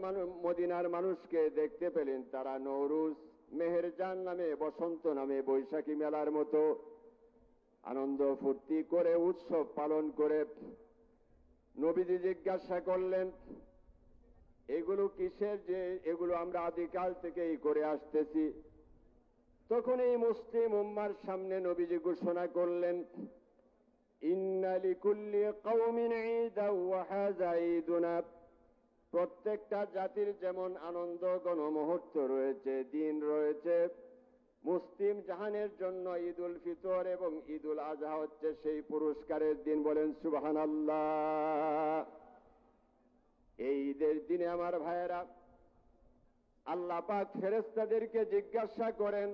মদিনার মানুষকে দেখতে পেলেন তারা নওরুজ, মেহেরজান নামে, বসন্ত নামে, বৈশাখী মেলার মতো আনন্দ ফুর্তি করে উৎসব পালন করে। নবীজি জিজ্ঞাসা করলেন, এগুলো কিসের? যে এগুলো আমরা আদিকাল থেকেই করে আসতেছি। তখন এই মুসলিম উম্মার সামনে নবীজি ঘোষণা করলেন, ইন্না লিকুল্লি কওমিন ঈদান ওয়া হাযা ঈদুনা। প্রত্যেকটা জাতির যেমন আনন্দ গণমুহূর্ত রয়েছে, দিন রয়েছে, মুসলিম জাহানের জন্য ঈদুল ফিতর এবং ঈদুল আজহা হচ্ছে সেই পুরস্কারের দিন। বলেন সুবহানাল্লাহ। এই ঈদের দিনে আমার ভাইয়েরা, আল্লাহ পাক ফেরেশতাদেরকে জিজ্ঞাসা করেন,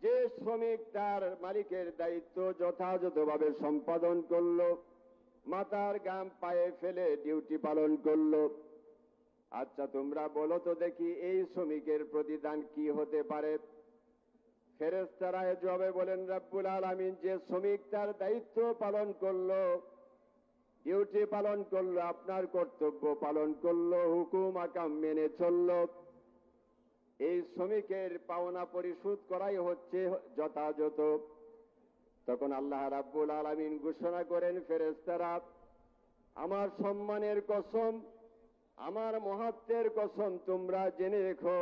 যে শ্রমিক তার মালিকের দায়িত্ব যথাযথভাবে সম্পাদন করলো, মাথার ঘাম পায়ে ফেলে ডিউটি পালন করলো, আচ্ছা তোমরা বলো তো দেখি এই শ্রমিকের প্রতিদান কি হতে পারে? ফেরেশতারা জবাবে বলেন, রব্বুল আলামিন যে শ্রমিক তার দায়িত্ব পালন করলো, ডিউটি পালন করলো, আপনার কর্তব্য পালন করলো, হুকুম আকাম মেনে চললো, এই শ্রমিকের পাওনা পরিশোধ করাই হচ্ছে যথাযথ। তখন আল্লাহ রাব্বুল আলামিন ঘোষণা করেন, ফেরেশতারা, আমার সম্মানের কসম, আমার মহাত্মের কসম, তোমরা জেনে রেখো,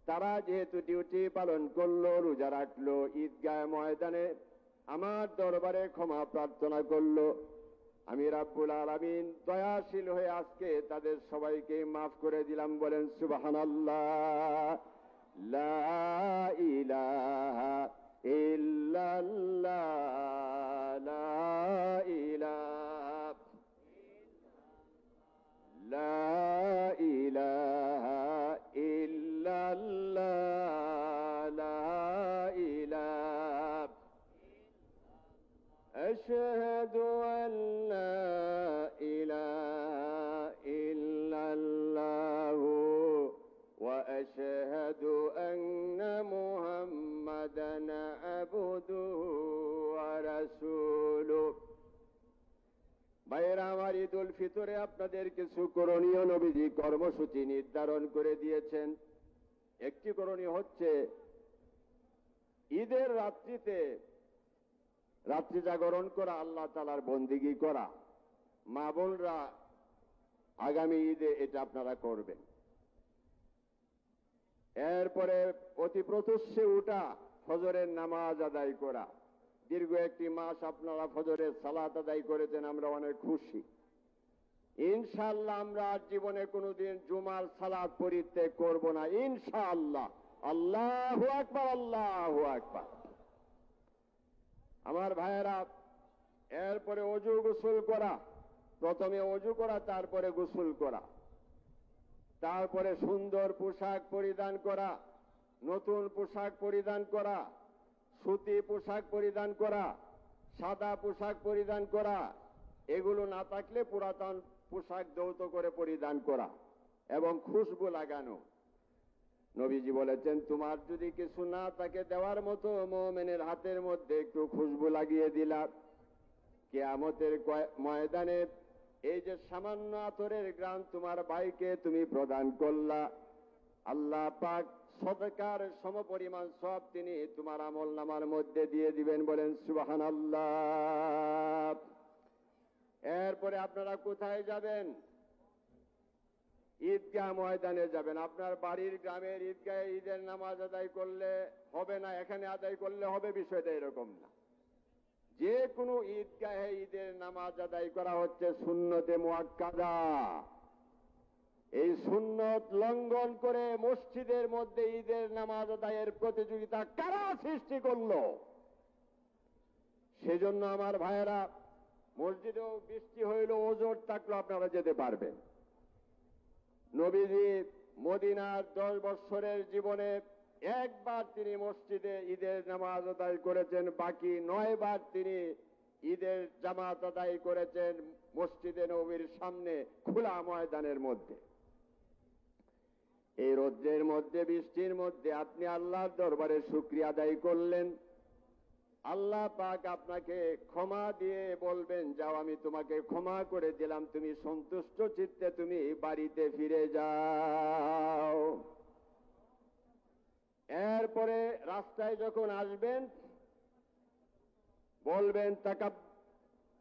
তারা যেহেতু ডিউটি পালন করলো, রোজা রাখলো, ঈদগাহ ময়দানে আমার দরবারে ক্ষমা প্রার্থনা করলো, আমি রাব্বুল আলামিন দয়াশীল হয়ে আজকে তাদের সবাইকে মাফ করে দিলাম। বলেন সুবহানাল্লাহ। লা ইলাহা ইল্লাল্লাহ, লা ইলাহা, লা ইলাহা ইল্লাল্লাহ, লা ইলাহা, আশহাদু আন লা ইলাহা ইল্লাল্লাহ ওয়া আশহাদু আন্না মুহাম্মাদান আবদুহু ওয়া রাসূলুহু। ভাইয়েরা আমার, ঈদুল ফিতরে আপনাদের কিছু করণীয় নবীজি কর্মসূচি নির্ধারণ করে দিয়েছেন। একটি করণীয় হচ্ছে ঈদের রাত্রিতে রাত্রি জাগরণ করা, আল্লাহ তাআলার বন্দেগী করা। মা বোনরা আগামী ঈদে এটা আপনারা করবেন। এরপরে অতি প্রত্যুষে উঠা, ফজরের নামাজ আদায় করা। দীর্ঘ একটি মাস আপনারা ফজরের সালাত আদায় করেছেন, আমরা অনেক খুশি। ইনশাআল্লাহ আমরা আর জীবনে কোনোদিন জুমার সালাত পরিত্যাগ করব না, ইনশাআল্লাহ। আল্লাহু আকবার, আল্লাহু আকবার। আমার ভাইয়েরা, এরপরে ওযু গোসল করা, প্রথমে ওযু করা, তারপরে গোসল করা, তারপরে সুন্দর পোশাক পরিধান করা, নতুন পোশাক পরিধান করা, সুতি পোশাক পরিধান করা, সাদা পোশাক পরিধান করা, এগুলো না থাকলে পুরাতন পোশাক যৌথ করে পরিধান করা এবং খুশবু লাগানো। নবীজি বলেছেন, তোমার যদি কিছু না থাকে দেওয়ার মতো, মুমিনের হাতের মধ্যে একটু খুশবু লাগিয়ে দিলা, কিয়ামতের ময়দানে এই যে সামান্য আতরের ঘ্রাণ তোমার ভাইকে তুমি প্রদান করলা, আল্লাহ পাক সদকার সমপরিমাণ সব তিনি তোমার আমলনামার মধ্যে দিয়ে দিবেন। বলেন সুবহানাল্লাহ। এরপরে আপনারা কোথায় যাবেন? ঈদগাহ ময়দানে যাবেন। আপনার বাড়ির গ্রামের ঈদগাহে ঈদের নামাজ আদায় করলে হবে না, এখানে আদায় করলে হবে, বিষয়টা এরকম না। যে কোনো ঈদগাহে ঈদের নামাজ আদায় করা হচ্ছে সুন্নতে মুআক্কাদা। এই সুন্নত লঙ্ঘন করে মসজিদের মধ্যে ঈদের নামাজ আদায়ের প্রতিযোগিতা কারা সৃষ্টি করলো? সেজন্য আমার ভাইয়েরা, মসজিদেও বৃষ্টি হইল, ওজোর থাকলো, আপনারা যেতে পারবেন। নবীজি মদিনার 10 বছরের জীবনে একবার তিনি মসজিদে ঈদের নামাজ আদায় করেছেন, বাকি 9 বার তিনি ঈদের জামাত আদায় করেছেন মসজিদে নববীর সামনে খোলা ময়দানের মধ্যে। এই রৌদ্রের মধ্যে, বৃষ্টির মধ্যে আপনি আল্লাহর দরবারে শুকরিয়া আদায় করলেন। আল্লাহ পাক আপনাকে ক্ষমা দিয়ে বলবেন, যাও আমি তোমাকে ক্ষমা করে দিলাম, তুমি সন্তুষ্ট চিত্তে তুমি বাড়িতে ফিরে যাও। এরপরে রাস্তায় যখন আসবেন বলবেন তাকাব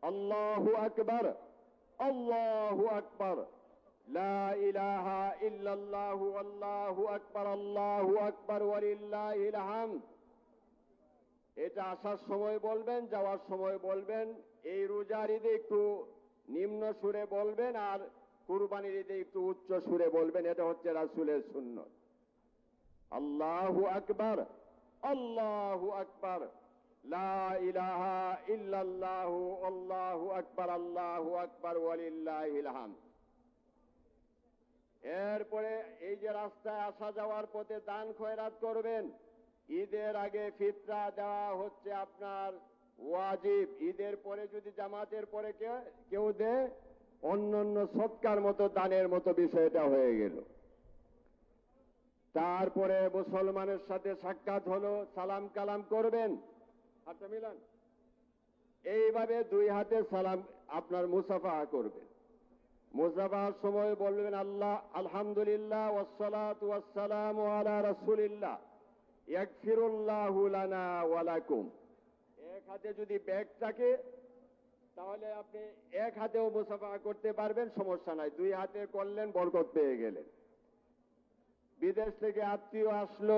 আল্লাহু আকবার, আল্লাহু আকবার, লা ইলাহা ইল্লাল্লাহু, আল্লাহু আকবার, আল্লাহু আকবার, ওয়ালিল্লাহিল হামদ। এটা আসার সময় বলবেন, যাওয়ার সময় বলবেন। এই রোজার ঈদে একটু নিম্ন সুরে বলবেন, আর কুরবানির ঈদে একটু উচ্চ সুরে বলবেন। এটা হচ্ছে রাসূলের সুন্নত। আল্লাহু আকবার, আল্লাহু আকবার, লা ইলাহা ইল্লাল্লাহু, আল্লাহু আকবার, আল্লাহু আকবার, ওয়ালিল্লাহিল হামদ। এরপরে এই যে রাস্তায় আসা যাওয়ার পথে দান খয়রাত করবেন। ঈদের আগে ফিতরা দেওয়া হচ্ছে আপনার ওয়াজিব। ঈদের পরে যদি জামাতের পরে কেউ দেয়, অন্যান্য সৎকার মতো দানের মতো বিষয়টা হয়ে গেল। তারপরে মুসলমানের সাথে সাক্ষাৎ হলো, সালাম কালাম করবেন, হাতটা মিলান, এইভাবে 2 হাতে সালাম আপনার মুসাফাহা করবেন। মুসাফাহার সময় বলবেন আল্লাহ আলহামদুলিল্লাহ ওয়াসসালাতু ওয়াসসালামু আলা রাসূলিল্লাহ, ইয়াগফিরুল্লাহু লানা ওয়া লাকুম। এক হাতে যদি ব্যাগ থাকে তাহলে আপনি এক হাতেও মুসাফাহা করতে পারবেন, সমস্যা নাই। 2 হাতে করলেন, বরকত পেয়ে গেলেন। বিদেশ থেকে আত্মীয় আসলো,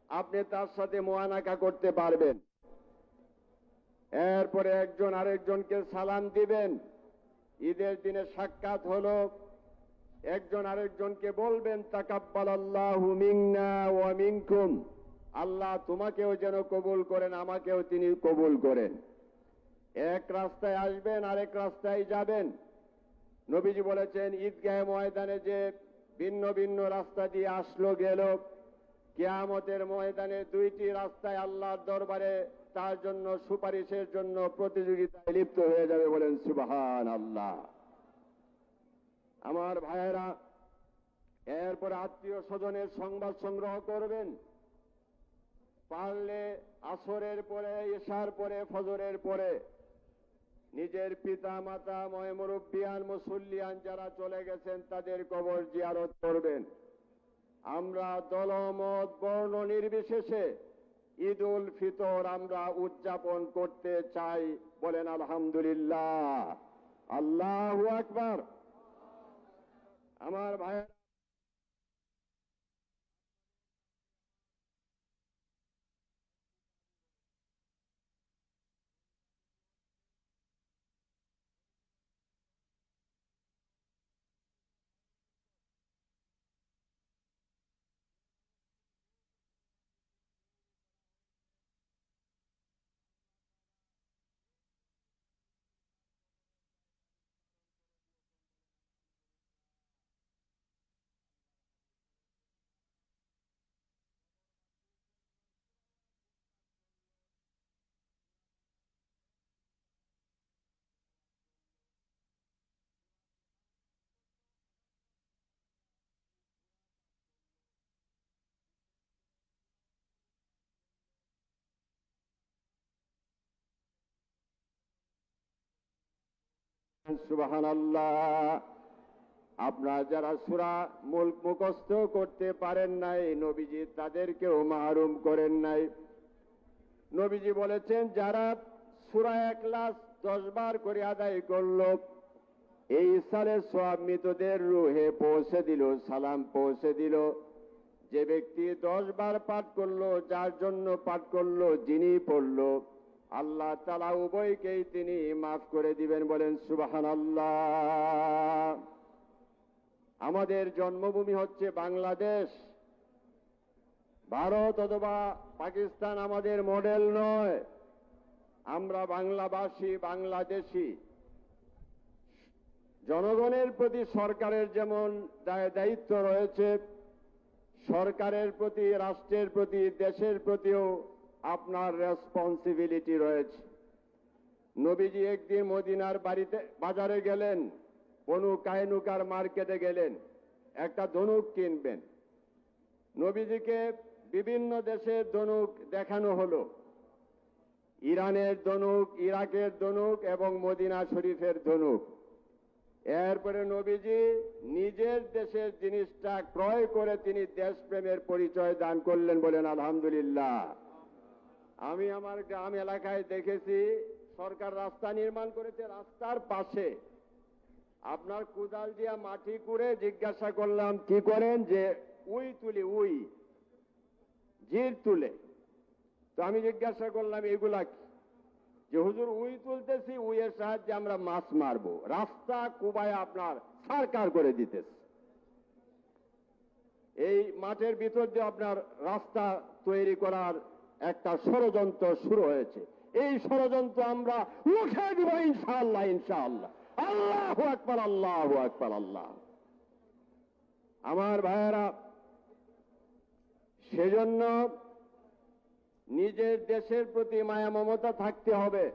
আপনি তার সাথে মুআনাকা করতে পারবেন। এরপরে একজন আরেকজনকে সালাম দিবেন। ঈদের দিনে সাক্ষাৎ হলো, একজন আরেকজনকে বলবেন তাকাব্বালাল্লাহু মিন্না ওয়া মিনকুম, আল্লাহ তোমাকেও যেন কবুল করেন, আমাকেও তিনি কবুল করেন। এক রাস্তায় আসবেন, আরেক রাস্তায় যাবেন। নবীজি বলেছেন ঈদগাহ ময়দানে যে ভিন্ন ভিন্ন রাস্তা দিয়ে আসলো গেল, কিয়ামতের ময়দানে 2টি রাস্তায় আল্লাহর দরবারে তার জন্য সুপারিশের জন্য প্রতিযোগিতায় লিপ্ত হয়ে যাবে। বলেন সুবহানাল্লাহ। আমার ভাইয়েরা, এরপর আত্মীয় স্বজনের সংবাদ সংগ্রহ করবেন। পারলে আসরের পরে, ইশার পরে, ফজরের পরে নিজের পিতা মাতা, মুরব্বিয়ান, মুসল্লিয়ান যারা চলে গেছেন তাদের কবর জিয়ারত করবেন। আমরা দলমত বর্ণ নির্বিশেষে ঈদুল ফিতর আমরা উদযাপন করতে চাই। বলেন আলহামদুলিল্লাহ, আল্লাহু আকবার। আমার ভাই, সুবহানাল্লাহ। আপনারা যারা সূরা মুলক মুখস্থ করতে পারেন নাই, নবীজি তাদেরকেও মাহরুম করেন নাই। নবীজি বলেছেন যারা সূরা ইখলাস 10 বার করে আদায় করলো, এই সালের সওয়াব মৃতদের রুহে পৌঁছে দিল, সালাম পৌঁছে দিল। যে ব্যক্তি 10 বার পাঠ করলো, যার জন্য পাঠ করলো, যিনি পড়লো, আল্লাহ তাআলা উভয়কেই তিনি মাফ করে দিবেন, বলেন সুবহানাল্লাহ। আমাদের জন্মভূমি হচ্ছে বাংলাদেশ। ভারত অথবা পাকিস্তান আমাদের মডেল নয়। আমরা বাংলাভাষী, বাংলাদেশী। জনগণের প্রতি সরকারের যেমন দায়িত্ব রয়েছে, সরকারের প্রতি, রাষ্ট্রের প্রতি, দেশের প্রতিও আপনার রেসপন্সিবিলিটি রয়েছে। নবীজি একদিন মদিনার বাজারে গেলেন, বনু কায়নুকার মার্কেটে গেলেন, একটা ধনুক কিনবেন। নবীজিকে বিভিন্ন দেশের ধনুক দেখানো হলো, ইরানের ধনুক, ইরাকের ধনুক এবং মদিনা শরীফের ধনুক। এরপরে নবীজি নিজের দেশের জিনিসটা ক্রয় করে তিনি দেশপ্রেমের পরিচয় দান করলেন, বলেন আলহামদুলিল্লাহ। আমি আমার গ্রাম এলাকায় দেখেছি, সরকার রাস্তা নির্মাণ করেছে, রাস্তার পাশে আপনার কোদাল দিয়া মাটি করে জিজ্ঞাসা করলাম কি করেন, যে উই তুলি, উই জির তুলে। তো আমি জিজ্ঞাসা করলাম এগুলা কি, যে হুজুর উই তুলতেছি, উইয়ের সাহায্যে আমরা মাছ মারবো। রাস্তা কুবায় আপনার সরকার করে দিতেছে, এই মাঠের ভিতর দিয়ে আপনার রাস্তা তৈরি করার একটা ষড়যন্ত্র শুরু হয়েছে। এই ষড়যন্ত্র আমরা রুখে দিব ইনশাআল্লাহ, ইনশাআল্লাহ। আল্লাহু আকবার, আল্লাহু আকবার, আল্লাহ। আমার ভাইয়েরা, সেজন্য নিজের দেশের প্রতি মায়া মমতা থাকতে হবে,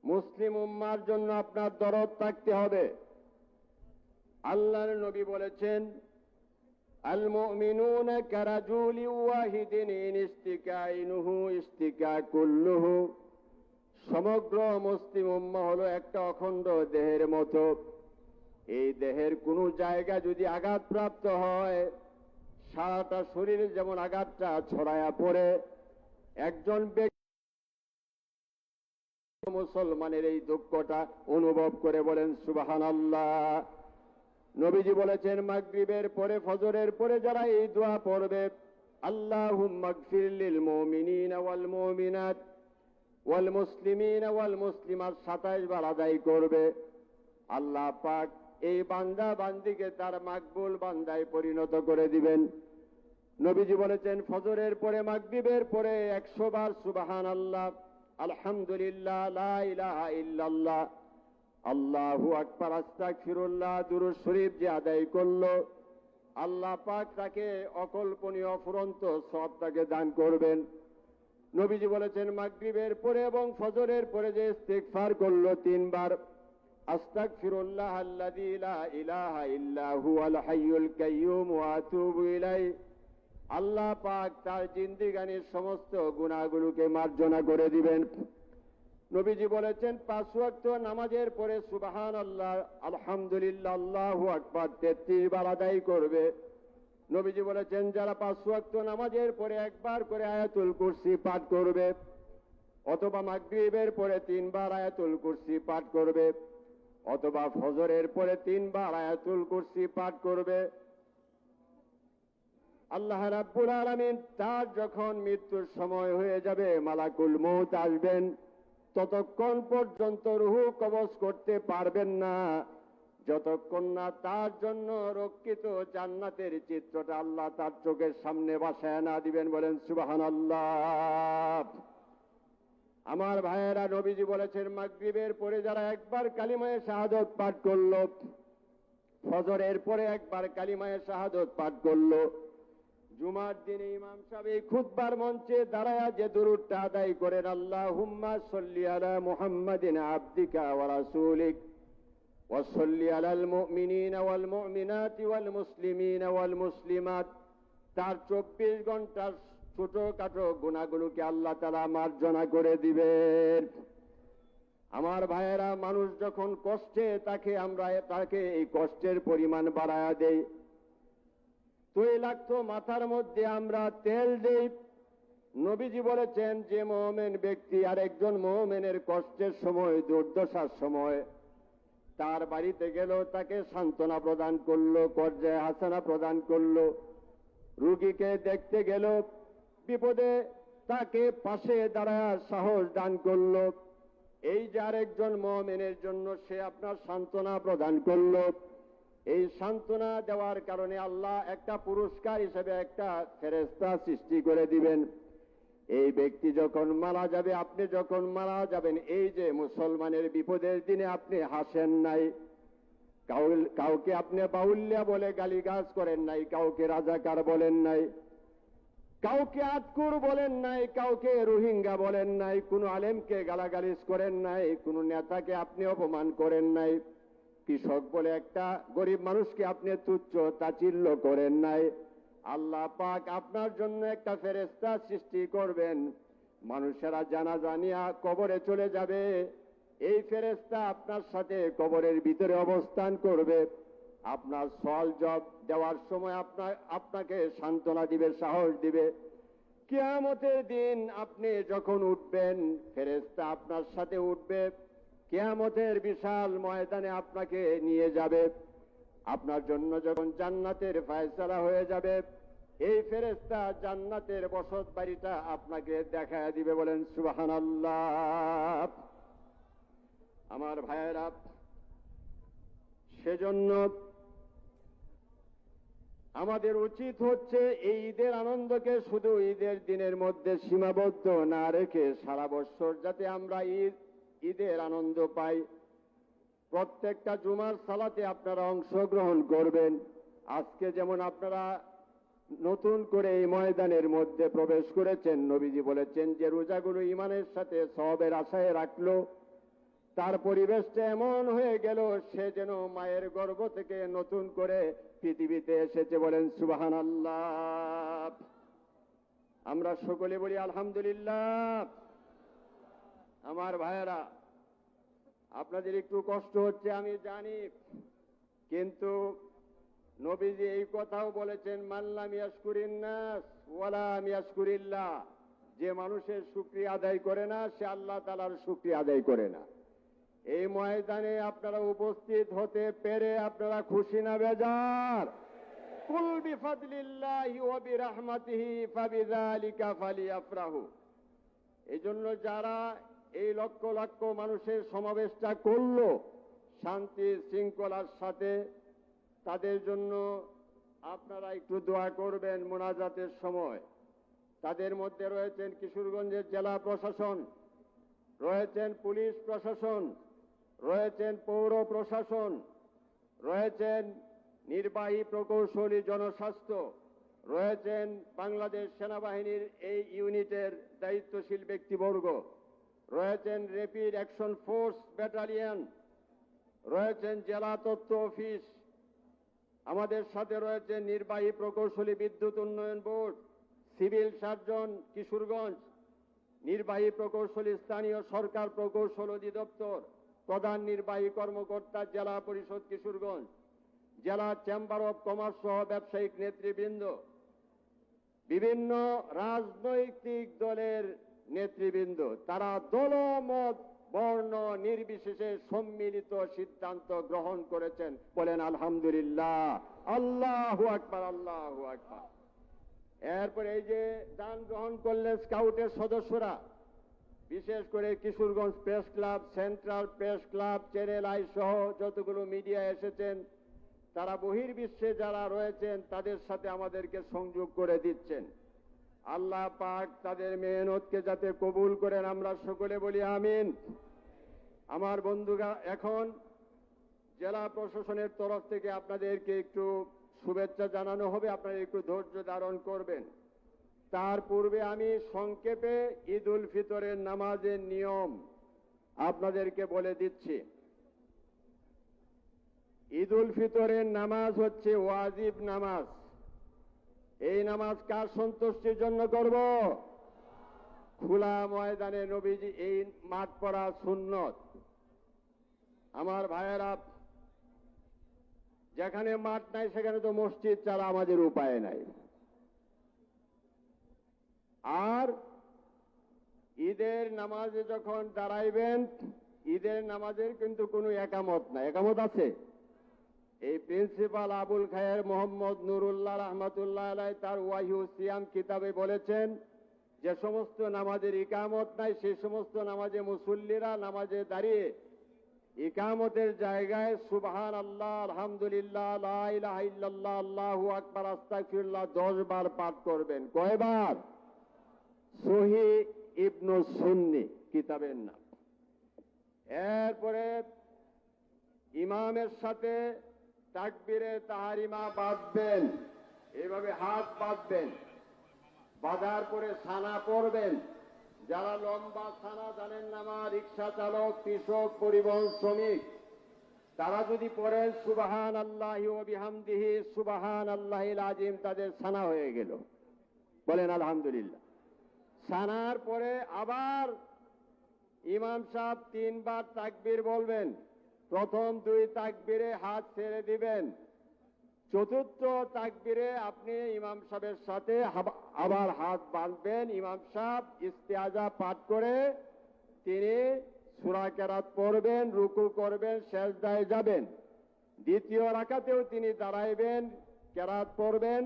মুসলিম উম্মার জন্য আপনার দরদ থাকতে হবে। আল্লাহর নবী বলেছেন, আল মুমিনুনা কারাজুলি ওয়াহিদিন ইন ইস্তিকাইনুহু ইস্তিকা কুল্লুহু। সমগ্র মুসলিম উম্মাহ হলো একটা অখণ্ড দেহের মতো। এই দেহের কোনো জায়গা যদি আঘাতপ্রাপ্ত হয়, সারাটা শরীরে যেমন আঘাতটা ছড়ায়া পড়ে। একজন ব্যক্তি মুসলমানের এই দুঃখটা অনুভব করে, বলেন সুবহানাল্লাহ। নবীজি বলেছেন, মাগরিবের পরে, ফজরের পরে যারা এই দোয়া পড়বে, আল্লাহুম্মা গফির লিল মুমিনিনা ওয়াল মুমিনাত ওয়াল মুসলিমিনা ওয়াল মুসলিমাত 27 বার আদায় করবে, আল্লাহ পাক এই বান্দা বান্দিকে তার মাকবুল বান্দায় পরিণত করে দিবেন। নবীজি বলেছেন, ফজরের পরে, মাগরিবের পরে 100 বার সুবহানাল্লাহ, আলহামদুলিল্লাহ, লা ইলাহা ইল্লাল্লাহ, আল্লাহু আকবার, আস্তাগফিরুল্লাহ, দুরূদ শরীফ যে আদায় করলো, আল্লাহ পাক তাকে অকল্পনীয় অফুরন্ত সওয়াব তাকে দান করবেন। নবীজি বলেছেন, মাগরিবের পরে এবং ফজরের পরে যে ইস্তিগফার করলো 3 বার, আস্তাগফিরুল্লাহ আল্লাযী লা ইলাহা ইল্লা হুয়াল হাইয়ুল কাইয়্যুম ওয়া আতুবু ইলাইহি, আল্লাহ পাক তার জিন্দেগানির সমস্ত গুনাহগুলোকে মার্জনা করে দিবেন। নবীজি বলেছেন, 5 ওয়াক্ত নামাজের পরে সুবহানাল্লাহ, আলহামদুলিল্লাহ, আল্লাহু আকবার 33 বার আদায় করবে। নবীজি বলেছেন, যারা 5 ওয়াক্ত নামাজের পরে একবার করে আয়াতুল কুরসি পাঠ করবে, অথবা মাগরিবের পরে 3 বার আয়াতুল কুরসি পাঠ করবে, অথবা ফজরের পরে 3 বার আয়াতুল কুরসি পাঠ করবে, আল্লাহ রাব্বুল আলামিন তার যখন মৃত্যুর সময় হয়ে যাবে, মালাকুল মউত আসবেন, ততক্ষণ পর্যন্ত রূহ কবজ করতে পারবেন না, যতক্ষণ না তার জন্য রক্ষিত জান্নাতের চিত্রটা আল্লাহ তার চোখের সামনে বাসায় না দিবেন, বলেন সুবহানাল্লাহ। আমার ভাইয়েরা, নবীজি বলেছেন, মাগরিবের পরে যারা একবার কালিমায়ে শাহাদাত পাঠ করলো, ফজরের পরে একবার কালিমায়ে শাহাদাত পাঠ করলো, জুমার দিনে ইমাম সাহেব এই খুতবার মঞ্চে দাঁড়ায়া যে দুরূদটা আদায় করেন, আল্লাহুম্মা সাল্লি আলা মুহাম্মাদিন আবদিকা ওয়া রাসূলিক ওয়া সাল্লি আলাল মুমিনিনা ওয়াল মুমিনাতি ওয়াল মুসলিমিনা ওয়াল মুসলিমাত, তার 24 ঘন্টার ছোটখাটো গুনাহগুলোকে আল্লাহ তাআলা মার্জনা করে দিবেন। আমার ভাইয়েরা, মানুষ যখন কষ্টে তাকে এই কষ্টের পরিমাণ বাড়ায়া দেই। তৈলাক্ত মাথার মধ্যে আমরা তেল দেই। নবীজি বলেছেন, যে মুমিন ব্যক্তি আর একজন মুমিনের কষ্টের সময়, দুর্দশার সময় তার বাড়িতে গেল, তাকে সান্ত্বনা প্রদান করলো, কর্জে হাসানা প্রদান করলো, রোগীকে দেখতে গেল, বিপদে তাকে পাশে দাঁড়ায় সাহস দান করলো। এই যে আরেকজন মুমিনের জন্য সে আপনার সান্ত্বনা প্রদান করলো, এই সান্ত্বনা দেওয়ার কারণে আল্লাহ একটা পুরস্কার হিসেবে একটা ফেরেশতা সৃষ্টি করে দিবেন। এই ব্যক্তি যখন মারা যাবে, আপনি যখন মারা যাবেন, এই যে মুসলমানের বিপদের দিনে আপনি হাসেন নাই, কাউকে আপনি বাউল্যা বলে গালিগালাজ করেন নাই, কাউকে রাজাকার বলেন নাই, কাউকে আতকুর বলেন নাই, কাউকে রোহিঙ্গা বলেন নাই, কোনো আলেমকে গালাগালিজ করেন নাই, কোনো নেতাকে আপনি অপমান করেন নাই, কৃষক বলে একটা গরিব মানুষকে আপনি তুচ্ছ তাচ্ছিল্য করেন নাই। আল্লাহ পাক আপনার জন্য একটা ফেরেশতা সৃষ্টি করবেন। মানুষেরা জানাজা নিয়া কবরে চলে যাবে, এই ফেরেশতা আপনার সাথে কবরের ভিতরে অবস্থান করবে। আপনার সওয়াল জবাব দেওয়ার সময় আপনাকে সান্ত্বনা দিবে, সাহস দিবে। কিয়ামতের দিন আপনি যখন উঠবেন, ফেরেশতা আপনার সাথে উঠবে, কিয়ামতের বিশাল ময়দানে আপনাকে নিয়ে যাবে। আপনার জন্য যখন জান্নাতের ফয়সালা হয়ে যাবে, এই ফেরেশতা জান্নাতের বসত বাড়িটা আপনাকে দেখায় দিবে। বলেন সুবহানাল্লাহ। আমার ভাইয়েরা, সেজন্য আমাদের উচিত হচ্ছে এই ঈদের আনন্দকে শুধু ঈদের দিনের মধ্যে সীমাবদ্ধ না রেখে সারা বছর যাতে আমরা ঈদের আনন্দ পাই। প্রত্যেকটা জুমার সালাতে আপনারা অংশগ্রহণ করবেন। আজকে যেমন আপনারা নতুন করে এই ময়দানের মধ্যে প্রবেশ করেছেন, নবীজি বলেছেন যে রোজাগুলো ঈমানের সাথে সওয়াবের আশায় রাখলো, তার পরিবেশটা এমন হয়ে গেল সে যেন মায়ের গর্ভ থেকে নতুন করে পৃথিবীতে এসেছে। বলেন সুবহানাল্লাহ। আমরা সকলে বলি আলহামদুলিল্লাহ। আমার ভাইয়েরা, আপনাদের একটু কষ্ট হচ্ছে আমি জানি, কিন্তু নবীজি এই কথাও বলেছেন, মান লাম ইয়াশকুরিন নাস ওয়ালা ইয়াশকুরিল্লাহ, যে মানুষের শুকরিয়া আদায় করে না সে আল্লাহ তাআলার শুকরিয়া আদায় করে না। এই ময়দানে আপনারা উপস্থিত হতে পেরে আপনারা খুশি না বেজার? কুল বিফাদলিল্লাহি ওয়া বিরহমাতিহি ফাবিযালিকা ফালিয়াফরাহু। এজন্য যারা এই লক্ষ লক্ষ মানুষের সমাবেশটা করলো শান্তি শৃঙ্খলার সাথে, তাদের জন্য আপনারা একটু দোয়া করবেন মোনাজাতের সময়। তাদের মধ্যে রয়েছেন কিশোরগঞ্জের জেলা প্রশাসন, রয়েছেন পুলিশ প্রশাসন, রয়েছেন পৌর প্রশাসন, রয়েছেন নির্বাহী প্রকৌশলী জনস্বাস্থ্য, রয়েছেন বাংলাদেশ সেনাবাহিনীর এই ইউনিটের দায়িত্বশীল ব্যক্তিবর্গ, রয়েছেন র্যাপিড অ্যাকশন ফোর্স ব্যাটালিয়ন, রয়েছেন জেলা তথ্য অফিস, আমাদের সাথে রয়েছেন নির্বাহী প্রকৌশলী বিদ্যুৎ উন্নয়ন বোর্ড, সিভিল সার্জন কিশোরগঞ্জ, নির্বাহী প্রকৌশলী স্থানীয় সরকার প্রকৌশল অধিদপ্তর, প্রধান নির্বাহী কর্মকর্তা জেলা পরিষদ কিশোরগঞ্জ, জেলা চেম্বার অব কমার্স সহ ব্যবসায়িক নেতৃবৃন্দ, বিভিন্ন রাজনৈতিক দলের নেতৃবৃন্দ, তারা দলমত বর্ণ নির্বিশেষে সম্মিলিত সিদ্ধান্ত গ্রহণ করেছেন। বলেন আলহামদুলিল্লাহ। আল্লাহু আকবার, আল্লাহু আকবার। এরপরে এই যে দান গ্রহণ করলেন স্কাউটের সদস্যরা, বিশেষ করে Kishoreganj press club, central press club, channel I সহ যতগুলো মিডিয়া এসেছেন, তারা বহির্বিশ্বে যারা রয়েছেন তাদের সাথে আমাদেরকে সংযোগ করে দিচ্ছেন। আল্লাহ পাক তাদের মেহনতকে যাতে কবুল করেন, আমরা সকলে বলি আমিন। আমার বন্ধুরা, এখন জেলা প্রশাসনের তরফ থেকে আপনাদেরকে একটু শুভেচ্ছা জানানো হবে, আপনারা একটু ধৈর্য ধারণ করবেন। তার পূর্বে আমি সংক্ষেপে ঈদ উল ফিতরের নামাজের নিয়ম আপনাদেরকে বলে দিচ্ছি। ঈদ উল ফিতরের নামাজ হচ্ছে ওয়াজিব নামাজ। এই নামাজ কার সন্তুষ্টির জন্য করব? খোলা ময়দানে নবীজি এই মাঠ পড়া সুন্নত। আমার ভাইয়েরা, যেখানে মাঠ নাই সেখানে তো মসজিদ ছাড়া আমাদের উপায় নাই। আর ঈদের নামাজে যখন দাঁড়াইবেন, ঈদের নামাজের কিন্তু কোনো একামত নাই। একামত আছে? এই প্রিন্সিপাল আবুল খায়ের মোহাম্মদ নুরুল্লাহ রহমতুল্লাহ আলাই তার ওয়াহিউ সিয়াম কিতাবে বলেছেন যে সমস্ত নামাজের ইকামত নাই সেই সমস্ত নামাজে মুসল্লিরা নামাজে দাঁড়িয়ে ইকামতের জায়গায় সুবহান আল্লাহ, আলহামদুলিল্লাহ, লা ইলাহা ইল্লাল্লাহ, আল্লাহু আকবার, আস্তাগফিরুল্লাহ 10 বার পাঠ করবেন। কয়বার? সহি ইবনু সুন্নি কিতাবের নাম। এরপরে ইমামের সাথে তাকবীরে তাহারিমা বাঁধবেন, এইভাবে হাত বাঁধবেন, বাঁধার পরে সানা পড়বেন। যারা লম্বা সানা জানেন না, আমার রিক্সা চালক, কৃষক, পরিবহন শ্রমিক, তারা যদি পড়েন সুবহান আল্লাহি ওয়া বিহামদিহি সুবহান আল্লাহিল আযীম, তাদের সানা হয়ে গেল। বলেন আলহামদুলিল্লাহ। সানার পরে আবার ইমাম সাহেব 3 বার তাকবীর বলবেন। প্রথম 2 তাকবীরে হাত ছেড়ে দিবেন। চতুর্থ তাকবীরে আপনি ইমাম সাহেবের সাথে আবার হাত বাঁধবেন। ইমাম সাহেব ইস্তেআজা পাঠ করে তিনি সূরা কেরাত পড়বেন, রুকু করবেন, সেজদায় যাবেন। দ্বিতীয় রাকাতেও তিনি দাঁড়াইবেন, কেরাত পড়বেন।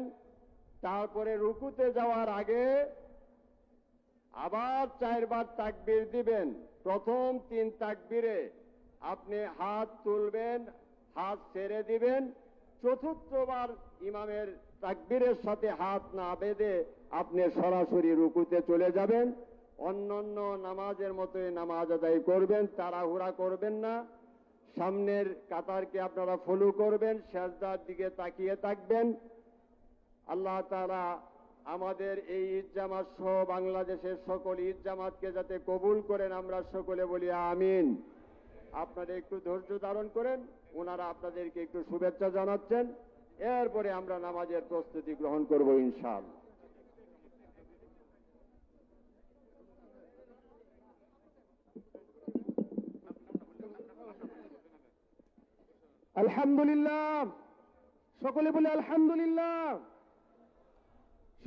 তারপরে রুকুতে যাওয়ার আগে আবার 4 বার তাকবীর দিবেন। প্রথম 3 তাকবীরে আপনি হাত তুলবেন, হাত ছেড়ে দিবেন। চতুর্থবার ইমামের তাকবীরের সাথে হাত না বেঁধে আপনি সরাসরি রুকুতে চলে যাবেন। অন্যান্য নামাজের মতোই নামাজ আদায় করবেন, তাড়াহুড়া করবেন না। সামনের কাতারকে আপনারা ফলো করবেন, সেজদার দিকে তাকিয়ে থাকবেন। আল্লাহ তাআলা আমাদের এই ঈদ জামাত সহ বাংলাদেশের সকল ঈদ জামাতকে যাতে কবুল করেন, আমরা সকলে বলি আমিন। আপনারা একটু ধৈর্য ধারণ করেন, ওনারা আপনাদেরকে একটু শুভেচ্ছা জানাচ্ছেন। এরপরে আমরা নামাজের প্রস্তুতি গ্রহণ করব ইনশাআল্লাহ। আলহামদুলিল্লাহ, সকলে বলে আলহামদুলিল্লাহ।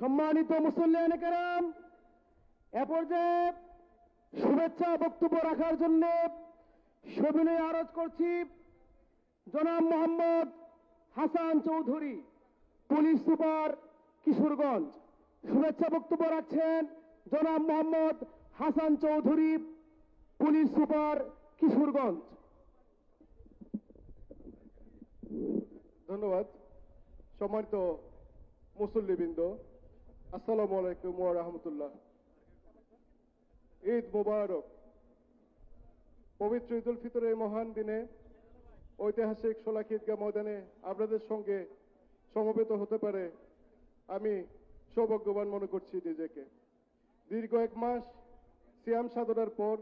সম্মানিত মুসল্লিয়ানে কেরাম, এ পর্যায়ে শুভেচ্ছা বক্তব্য রাখার জন্য সবিনয়ে আরজ করছি জনাব মোহাম্মদ হাসান চৌধুরী, পুলিশ সুপার কিশোরগঞ্জ। শুভেচ্ছা বক্তব্য রাখছেন জনাব মোহাম্মদ হাসান চৌধুরী, পুলিশ সুপার কিশোরগঞ্জ। ধন্যবাদ। সম্মানিত মুসল্লিবৃন্দ, আসসালামু আলাইকুম ওয়া রাহমাতুল্লাহ। ঈদ মুবারক। পবিত্র ঈদুল ফিতরের মহান দিনে ঐতিহাসিক শোলাকি ঈদগাহ ময়দানে আপনাদের সঙ্গে সমবেত হতে পারে আমি সৌভাগ্যবান মনে করছি নিজেকে। দীর্ঘ 1 মাস সিয়াম সাধনার পর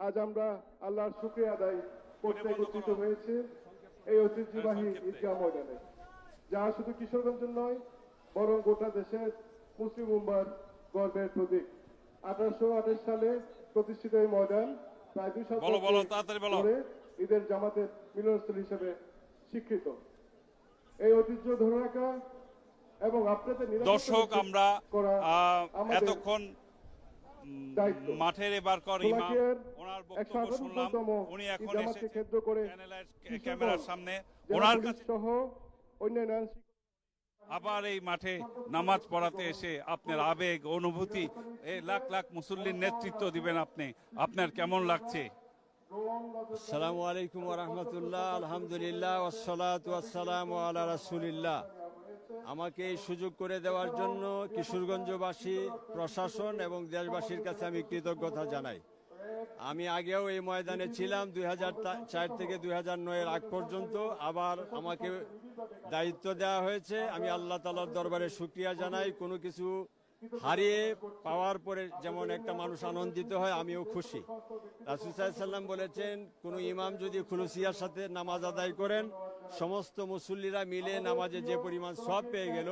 আজ আমরা আল্লাহর শুকরিয়া আদায় করতে একত্রিত হয়েছে এই ঐতিহ্যবাহী ঈদগাহ ময়দানে, যা শুধু কিশোরগঞ্জের নয় বরং গোটা দেশের মুসলিম উম্মার গর্বের প্রতীক। 1828 সালে প্রতিষ্ঠিত এই ময়দান প্রায় 2 শতাব্দী ধরে ঈদের জামাতের মিলনস্থল হিসেবে স্বীকৃত। এই ঐতিহ্য ধরে রাখা এবং আপনাদের দর্শক, আমরা এতক্ষণ মাঠের এবার কর ইমাম ওনার বক্তব্য শুনলাম। উনি এখন এসেছেন ক্যামেরার সামনে, ওনার কাছে সহ অন্যান্য আবার এই মাঠে নামাজ পড়াতে এসে আপনার আবেগ অনুভূতি, এই লাখ লাখ মুসল্লির নেতৃত্ব দিবেন আপনি, আপনার কেমন লাগছে? আসসালামু আলাইকুম ওয়া রাহমাতুল্লাহ। আলহামদুলিল্লাহ ওয়াসসালাতু ওয়াসসালামু আলা রাসূলিল্লাহ। আমাকে এই সুযোগ করে দেওয়ার জন্য কিশোরগঞ্জবাসী, প্রশাসন এবং দেশবাসীর কাছে আমি কৃতজ্ঞতা জানাই। আমি আগেও এই ময়দানে ছিলাম 2004 থেকে 2009 আগ পর্যন্ত। আবার আমাকে দায়িত্ব দেওয়া হয়েছে। আমি আল্লাহ তাআলার দরবারে শুকরিয়া জানাই। কোনো কিছু হারিয়ে পাওয়ার পরে যেমন একটা মানুষ আনন্দিত হয়, আমিও খুশি। রাসূল সাল্লাল্লাহু আলাইহি ওয়াসাল্লাম বলেছেন, কোনো ইমাম যদি খুলুসিয়ার সাথে নামাজ আদায় করেন, সমস্ত মুসল্লিরা মিলে নামাজে যে পরিমাণ সওয়াব পেয়ে গেল,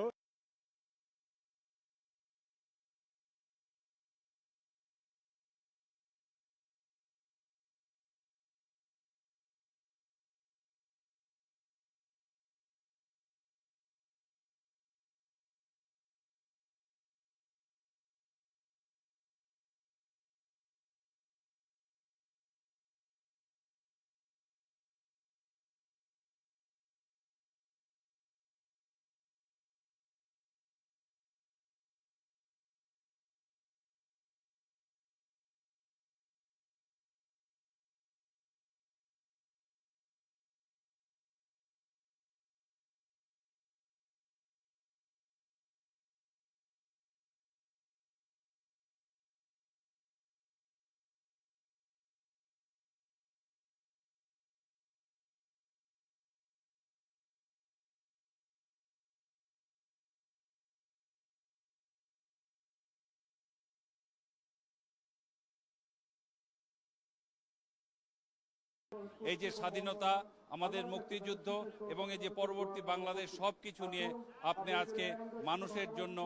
এই যে স্বাধীনতা, আমাদের মুক্তিযুদ্ধ এবং এই যে পরবর্তী বাংলাদেশ, সব কিছু নিয়ে আপনি আজকে মানুষের জন্য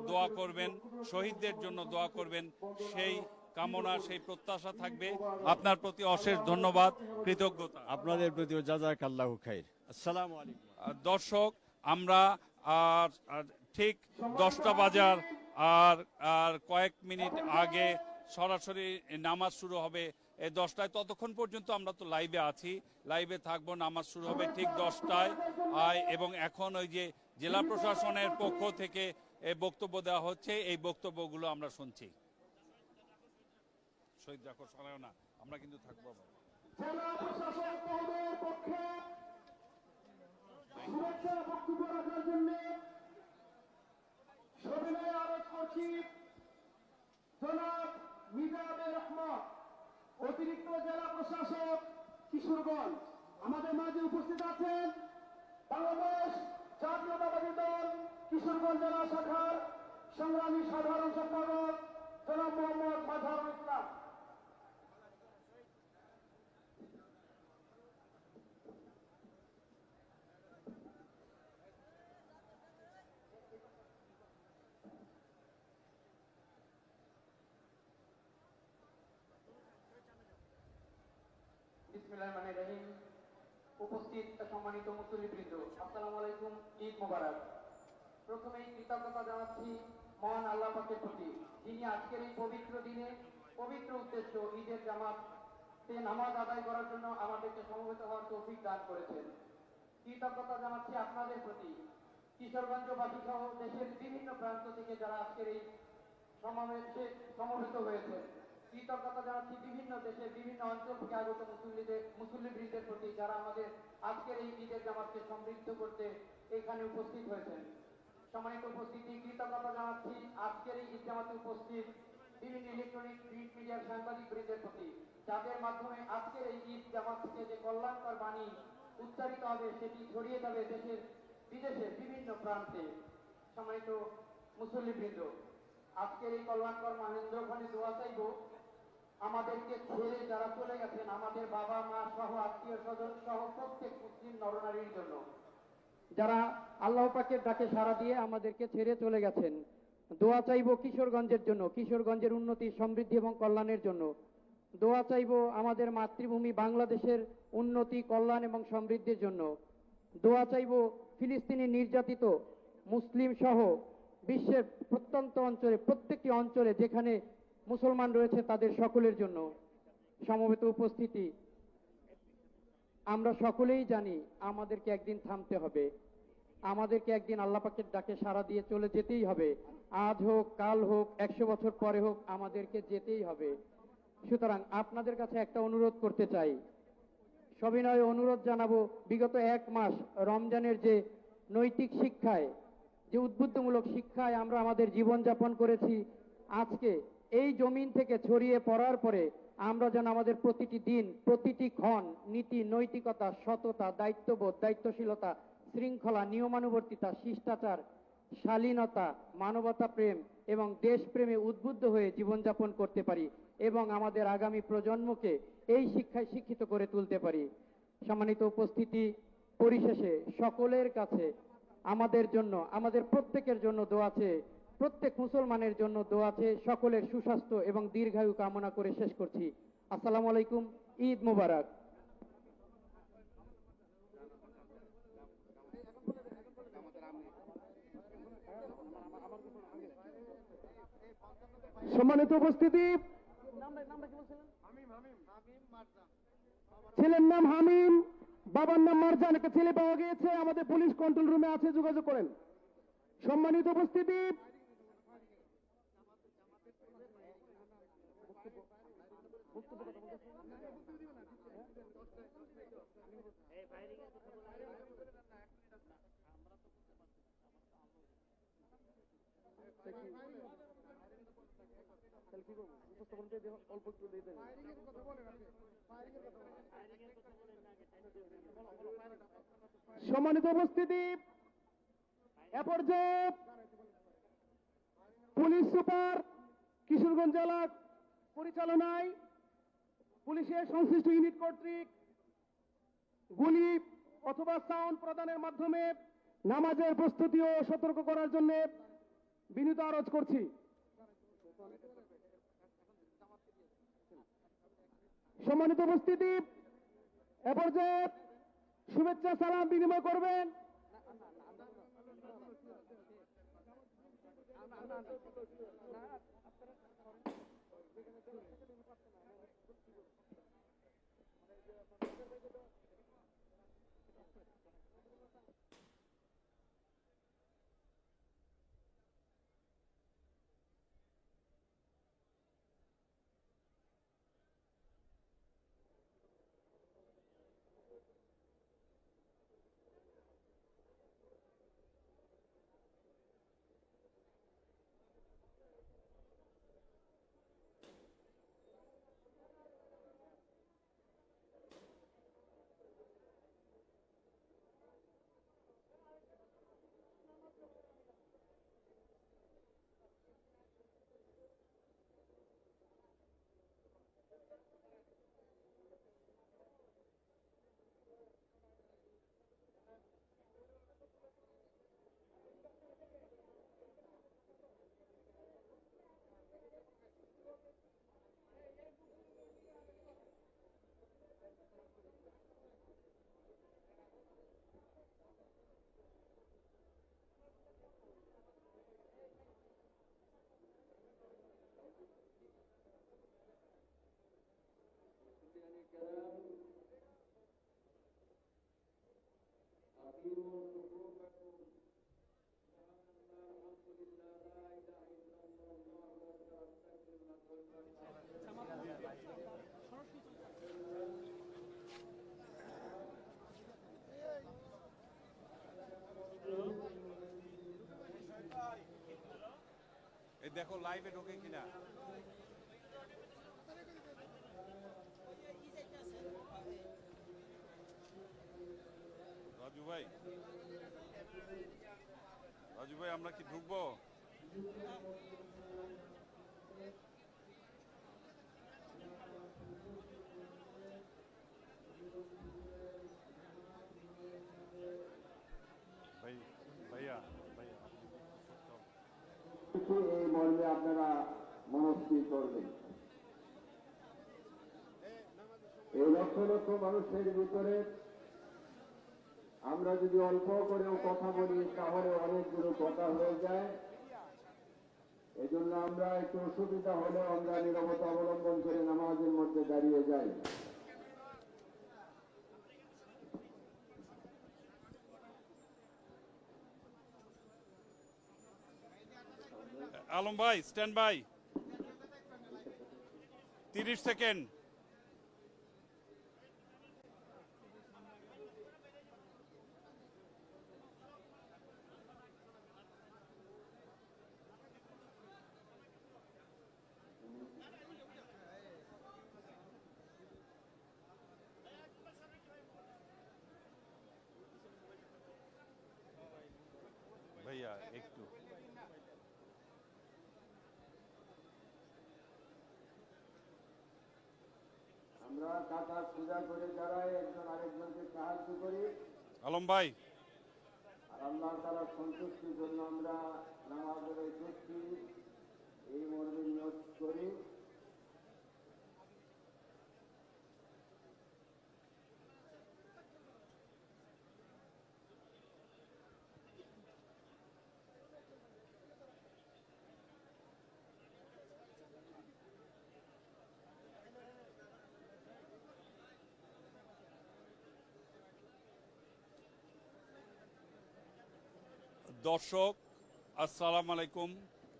দোয়া করবেন, শহীদদের জন্য দোয়া করবেন, সেই কামনা, সেই প্রত্যাশা থাকবে। আপনার প্রতি অশেষ ধন্যবাদ, কৃতজ্ঞতা। আপনাদের প্রতিও জাযাকাল্লাহু খাইর। আসসালামু আলাইকুম। দর্শক, আমরা আর আর ঠিক 10টা বাজার আর আর কয়েক মিনিট আগে সরাসরি নামাজ শুরু হবে এই 10টায়। ততক্ষণ পর্যন্ত আমরা তো লাইভে আছি, লাইভে থাকবো। নামাজ শুরু হবে ঠিক 10টায়। এবং এখন ওই যে জেলা প্রশাসনের পক্ষ থেকে বক্তব্য দেওয়া হচ্ছে, এই বক্তব্যগুলো আমরা শুনছি। শহীদ রাখো, সরাও না, আমরা কিন্তু থাকবো। জেলা প্রশাসক মহোদয়ের পক্ষে শুভেচ্ছা বক্তব্য রাখার জন্য সবিনয় আরজ করছি জনাব মিজানুর রহমান, অতিরিক্ত জেলা প্রশাসক কিশোরগঞ্জ। আমাদের মাঝে উপস্থিত আছেন বাংলাদেশ জাতীয়তাবাদী দল কিশোরগঞ্জ জেলা শাখার সংগ্রামী সাধারণ সম্পাদক জনাব মোহাম্মদ মাঝহারুল ইসলাম। বিসমিল্লাহির রহিম। উপস্থিত সম্মানিত মুসল্লিবৃন্দ, আসসালামু আলাইকুম, ঈদ মোবারক। প্রথমেই কৃতজ্ঞতা জানাচ্ছি মহান আল্লাহ পাকের প্রতি, যিনি আজকের এই পবিত্র দিনে পবিত্র উদ্দেশ্য ঈদের জামাতে নামাজ আদায় করার জন্য আমাদেরকে সমবেত হওয়ার তৌফিক দান করেছেন। কৃতজ্ঞতা জানাচ্ছি আপনাদের প্রতি, কিশোরগঞ্জবাসী সহ দেশের বিভিন্ন প্রান্ত থেকে যারা আজকের এই সমাবেশে সমবেত হয়েছে। কৃতজ্ঞতা জানাচ্ছি বিভিন্ন দেশের বিভিন্ন অঞ্চল থেকে আগত মুসল্লিবৃন্দের প্রতি, যারা আমাদের আজকের এই ঈদের জামাতকে সমৃদ্ধ করতে এখানে উপস্থিত হয়েছেন। সম্মানিত উপস্থিতি, কৃতজ্ঞতা জানাচ্ছি আজকের এই ঈদ জামাতে উপস্থিত বিভিন্ন ইলেকট্রনিক প্রিন্ট মিডিয়ার সাংবাদিক বৃন্দের প্রতি, যাদের মাধ্যমে আজকের এই ঈদ জামাত থেকে যে কল্যাণকর বাণী উচ্চারিত হবে সেটি ছড়িয়ে যাবে দেশের বিদেশের বিভিন্ন প্রান্তে। সম্মানিত মুসল্লিবৃন্দ, আজকের এই কল্যাণকর মাহেন্দ্রখানে দোয়া চাইব আমাদেরকে ছেড়ে যারা চলে গেছেন, আমাদের বাবা মা সহ আত্মীয় স্বজন সহ প্রত্যেক মুসলিম নরনারীর জন্য, যারা আল্লাহ পাকের ডাকে সাড়া দিয়ে আমাদেরকে ছেড়ে চলে গেছেন। দোয়া চাইব কিশোরগঞ্জের জন্য, কিশোরগঞ্জের উন্নতি, সমৃদ্ধি এবং কল্যাণের জন্য। দোয়া চাইব আমাদের মাতৃভূমি বাংলাদেশের উন্নতি, কল্যাণ এবং সমৃদ্ধির জন্য। দোয়া চাইব ফিলিস্তিনি নির্যাতিত মুসলিম সহ বিশ্বের প্রত্যন্ত অঞ্চলে, প্রত্যেকটি অঞ্চলে যেখানে মুসলমান রয়েছে তাদের সকলের জন্য। সমবেত উপস্থিতি, আমরা সকলেই জানি আমাদেরকে একদিন থামতে হবে, আমাদেরকে একদিন আল্লাহ পাকের ডাকে সাড়া দিয়ে চলে যেতেই হবে। আজ হোক, কাল হোক, 100 বছর পরে হোক, আমাদেরকে যেতেই হবে। সুতরাং আপনাদের কাছে একটা অনুরোধ করতে চাই, সবিনয় অনুরোধ জানাবো, বিগত 1 মাস রমজানের যে নৈতিক শিক্ষায়, যে উদ্বুদ্ধমূলক শিক্ষায় আমরা আমাদের জীবনযাপন করেছি, আজকে এই জমিন থেকে ছড়িয়ে পড়ার পরে আমরা যেন আমাদের প্রতিটি দিন, প্রতিটি ক্ষণ নীতি, নৈতিকতা, সততা, দায়িত্ববোধ, দায়িত্বশীলতা, শৃঙ্খলা, নিয়মানুবর্তিতা, শিষ্টাচার, শালীনতা, মানবতা প্রেম এবং দেশপ্রেমে উদ্বুদ্ধ হয়ে জীবনযাপন করতে পারি এবং আমাদের আগামী প্রজন্মকে এই শিক্ষায় শিক্ষিত করে তুলতে পারি। সম্মানিত উপস্থিতি, পরিশেষে সকলের কাছে আমাদের জন্য, আমাদের প্রত্যেকের জন্য দোয়া আছে, প্রত্যেক মুসলমানের জন্য দোয়া আছে। সকলের সুস্বাস্থ্য এবং দীর্ঘায়ু কামনা করে শেষ করছি। আসসালামু আলাইকুম, ঈদ মোবারক। সম্মানিত উপস্থিতি, ছেলের নাম হামিম, বাবার নাম মারজান। একটা ছেলে পাওয়া গিয়েছে, আমাদের পুলিশ কন্ট্রোল রুমে আছে, যোগাযোগ করেন। সম্মানিত উপস্থিতি, সম্মানিত উপস্থিতি, এ পর্যায়ে পুলিশ সুপার কিশোরগঞ্জ জেলা পরিচালনায় পুলিশের সংশ্লিষ্ট ইউনিট কর্তৃক গুলি অথবা সাউন্ড প্রদানের মাধ্যমে নামাজের প্রস্তুতি ও সতর্ক করার জন্য বিনীত আরজ করছি। সম্মানিত উপস্থিতি, এ পর্যায়ে শুভেচ্ছা সালাম বিনিময় করবেন এই দেখো লাইভে ঢোকে কিনা। রাজু ভাই, রাজু ভাই আমরা কি ঢুকবো? ভাই ভাইয়া ভাইয়া এই মর্মে আপনারা মনস্থির করবেন। এই লক্ষ লক্ষ মানুষের ভিতরে আমরা যদি অল্প করেও কথা বলি তাহলে অনেকগুলো কথা হয়ে যায়। এজন্য আমরা একটু অসুবিধা হলেও আমরা নীরবতা অবলম্বন করে নামাজের মধ্যে দাঁড়িয়ে যাই। আলম ভাই স্ট্যান্ড বাই, 30 সেকেন্ড। ভাইয়া একটু আমরা কাঁথা সোজা করে দাঁড়াই, একজন আরেকজনকে সাহায্য করি। আলম ভাই আর আল্লাহ তাআলার সন্তুষ্টির জন্য আমরা নামাজের এসেছি, এই মর্মে নিয়ত করি। দর্শক আসসালামু আলাইকুম।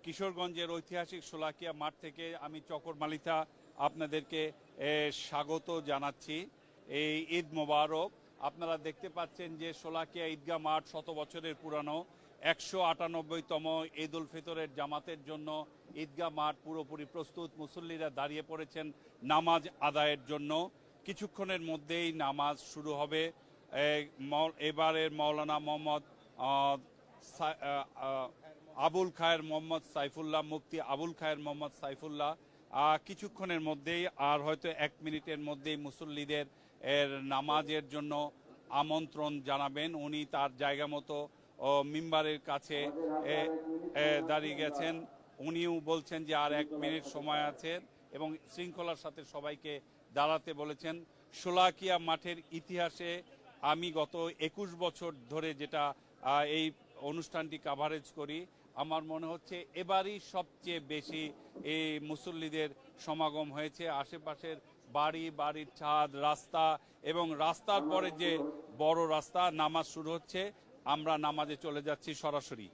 কিশোরগঞ্জের ঐতিহাসিক শোলাকিয়া মাঠ থেকে আমি চকর মালিতা আপনাদেরকে স্বাগত জানাচ্ছি। এই ঈদ মোবারক। আপনারা দেখতে পাচ্ছেন যে শোলাকিয়া ঈদগাহ মাঠ 100 বছরের পুরানো। 198তম ঈদ উল ফিতরের জামাতের জন্য ঈদগাহ মাঠ পুরোপুরি প্রস্তুত। মুসল্লিরা দাঁড়িয়ে পড়েছেন নামাজ আদায়ের জন্য। কিছুক্ষণের মধ্যেই নামাজ শুরু হবে। এবারের মাওলানা মোহাম্মদ আবুল খায়ের মোহাম্মদ সাইফুল্লাহ, মুফতি আবুল খায়ের মোহাম্মদ সাইফুল্লাহ কিছুক্ষণের মধ্যেই, আর হয়তো 1 মিনিটের মধ্যেই মুসল্লিদের এর নামাজের জন্য আমন্ত্রণ জানাবেন। উনি তার জায়গা মতো মিম্বারের কাছে দাঁড়িয়ে গেছেন। উনিও বলছেন যে আর 1 মিনিট সময় আছে এবং শৃঙ্খলার সাথে সবাইকে দাঁড়াতে বলেছেন। শোলাকিয়া মাঠের ইতিহাসে আমি গত 21 বছর ধরে যেটা এই অনুষ্ঠানটি কাভারেজ করি, আমার মনে হচ্ছে এবারই সবচেয়ে বেশি এই মুসল্লিদের সমাগম হয়েছে। আশেপাশের বাড়ির ছাদ, রাস্তা এবং রাস্তার পরে যে বড় রাস্তা, নামাজ শুরু হচ্ছে। আমরা নামাজে চলে যাচ্ছি সরাসরি।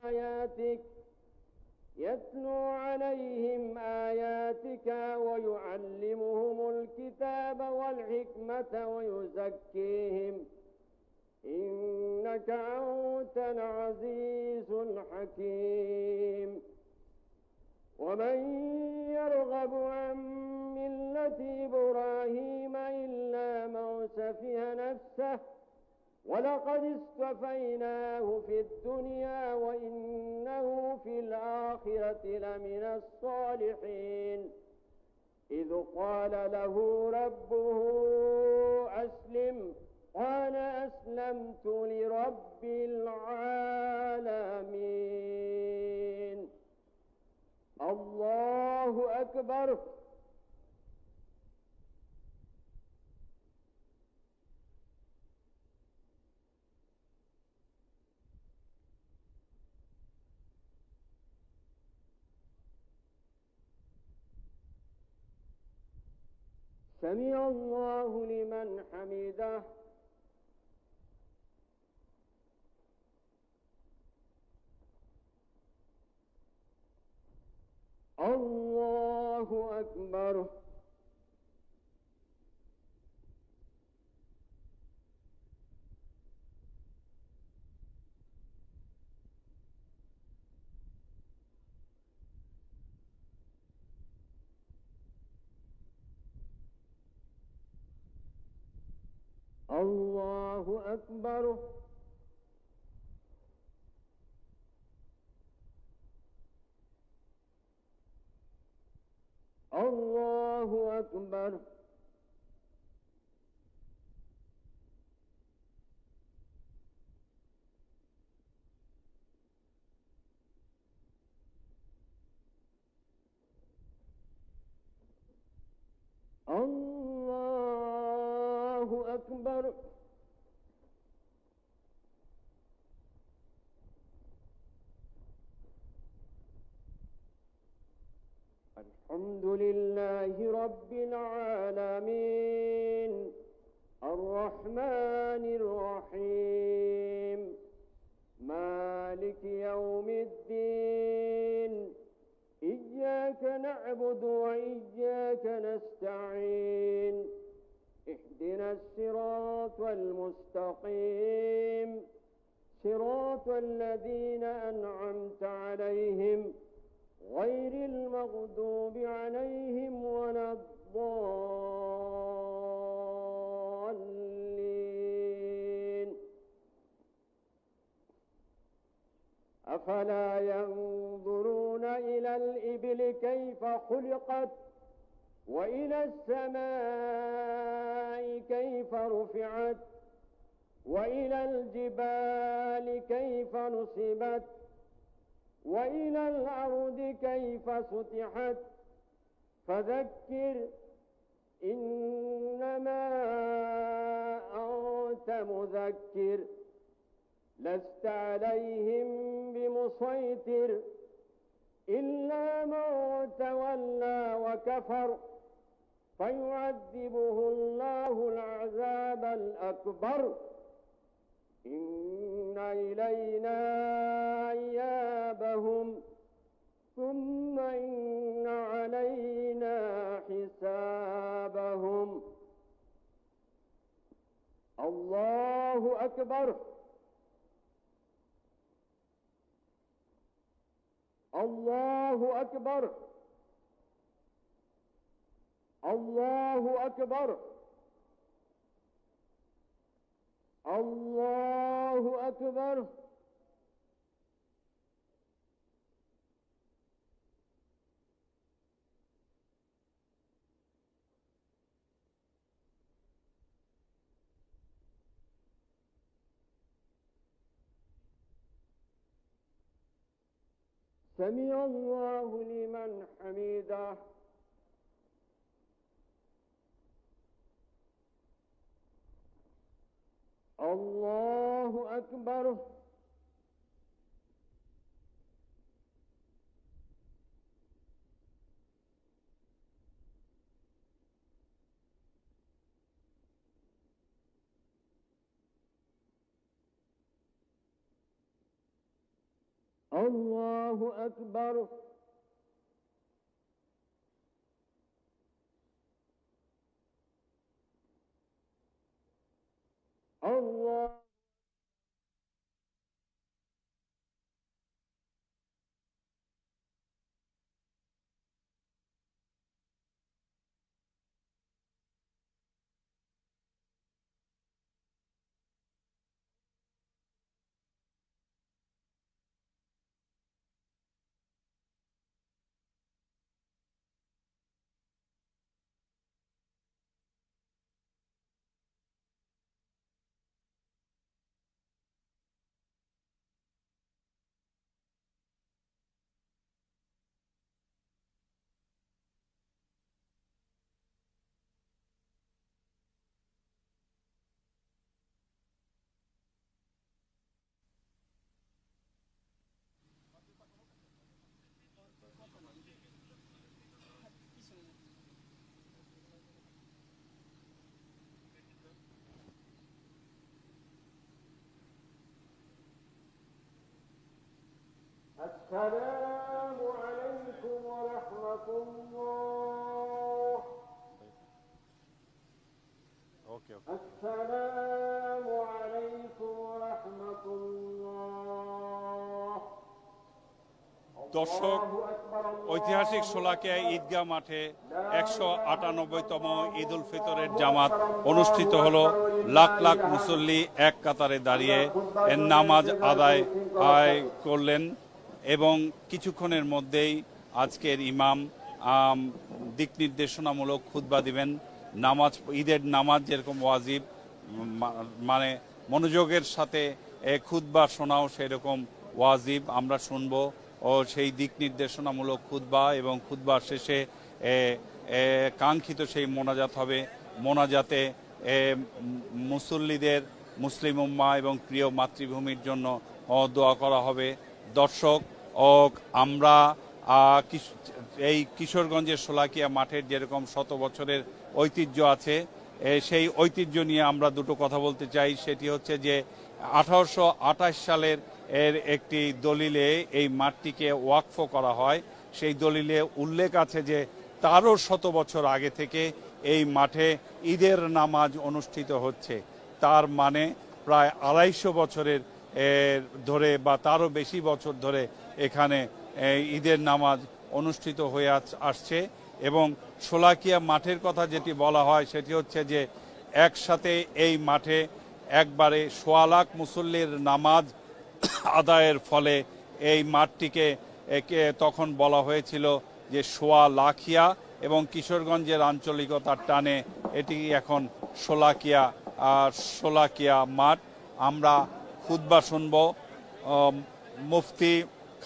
آياتك يتلو عليهم آياتك ويعلمهم الكتاب والحكمة ويزكيهم إنك أنت العزيز الحكيم ومن يرغب عن ملة إبراهيم إلا من سفه نفسه ولقد اصطفيناه في الدنيا وإنه في الآخرة لمن الصالحين إذ قال له ربه أسلم قال أسلمت لرب العالمين الله أكبر سمع الله لمن حمده الله أكبر الله أكبر الله أكبر الله أكبر الحمد لله رب العالمين الرحمن الرحيم مالك يوم الدين إياك نعبد وإياك نستعين اهدنا الصراط المستقيم صراط الذين أنعمت عليهم غير المغضوب عليهم ولا الضالين أفلا ينظرون إلى الإبل كيف خلقت وإلى السماء كيف رفعت وإلى الجبال كيف نصبت وإلى الأرض كيف سطحت فذكر إنما أنت مذكر لست عليهم بمسيطر إلا من تولى وكفر فيعذبه الله العذاب الأكبر إن إلينا إيابهم ثم إن علينا حسابهم الله أكبر الله أكبر الله أكبر الله أكبر سمع الله لمن حمده الله أكبر الله أكبر الله السلام عليكم ورحمة الله السلام عليكم ورحمة الله দর্শক, ঐতিহাসিক শোলাকিয়া ঈদগাহ মাঠে 198তম ঈদ উল ফিতরের জামাত অনুষ্ঠিত হলো। লাখ লাখ মুসল্লি এক কাতারে দাঁড়িয়ে এর নামাজ আদায় করলেন এবং কিছুক্ষণের মধ্যেই আজকের ইমাম দিক নির্দেশনামূলক খুতবা দিবেন। নামাজ, ঈদের নামাজ যেরকম ওয়াজিব, মানে মনোযোগের সাথে খুতবা শোনাও সেরকম ওয়াজিব, আমরা শুনবো ও সেই দিক নির্দেশনামূলক খুতবা এবং খুতবার শেষে কাঙ্ক্ষিত সেই মোনাজাত হবে। মোনাজাতে মুসল্লিদের, মুসলিম উম্মাহ এবং প্রিয় মাতৃভূমির জন্য দোয়া করা হবে। দর্শক, আমরা এই কিশোরগঞ্জের শোলাকিয়া মাঠের যেরকম শত বছরের ঐতিহ্য আছে, সেই ঐতিহ্য নিয়ে আমরা দুটো কথা বলতে চাই। সেটি হচ্ছে যে 1828 সালের একটি দলিলে এই মাঠটিকে ওয়াকফ করা হয়। সেই দলিলে উল্লেখ আছে যে তারও শত বছর আগে থেকে এই মাঠে ঈদের নামাজ অনুষ্ঠিত হচ্ছে। তার মানে প্রায় 250 বছরের ধরে বা তারও বেশি বছর ধরে এখানে ঈদের নামাজ অনুষ্ঠিত হয়ে আসছে। এবং শোলাকিয়া মাঠের কথা যেটি বলা হয় সেটি হচ্ছে যে একসাথে এই মাঠে একবারে 1.25 লাখ মুসল্লির নামাজ আদায়ের ফলে এই মাঠটিকে তখন বলা হয়েছিল যে 1.25 লাখিয়া, এবং কিশোরগঞ্জের আঞ্চলিকতার টানে এটি এখন শোলাকিয়া মাঠ। আমরা খুতবা শুনব। মুফতি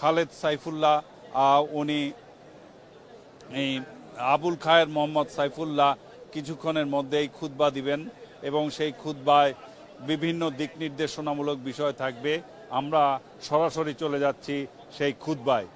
খালেদ সাইফুল্লাহ, উনি এই আবুল খায়ের মোহাম্মদ সাইফুল্লাহ কিছুক্ষণের মধ্যেই খুতবা দিবেন এবং সেই খুতবায় বিভিন্ন দিক নির্দেশনামূলক বিষয় থাকবে। আমরা সরাসরি চলে যাচ্ছি সেই খুতবায়।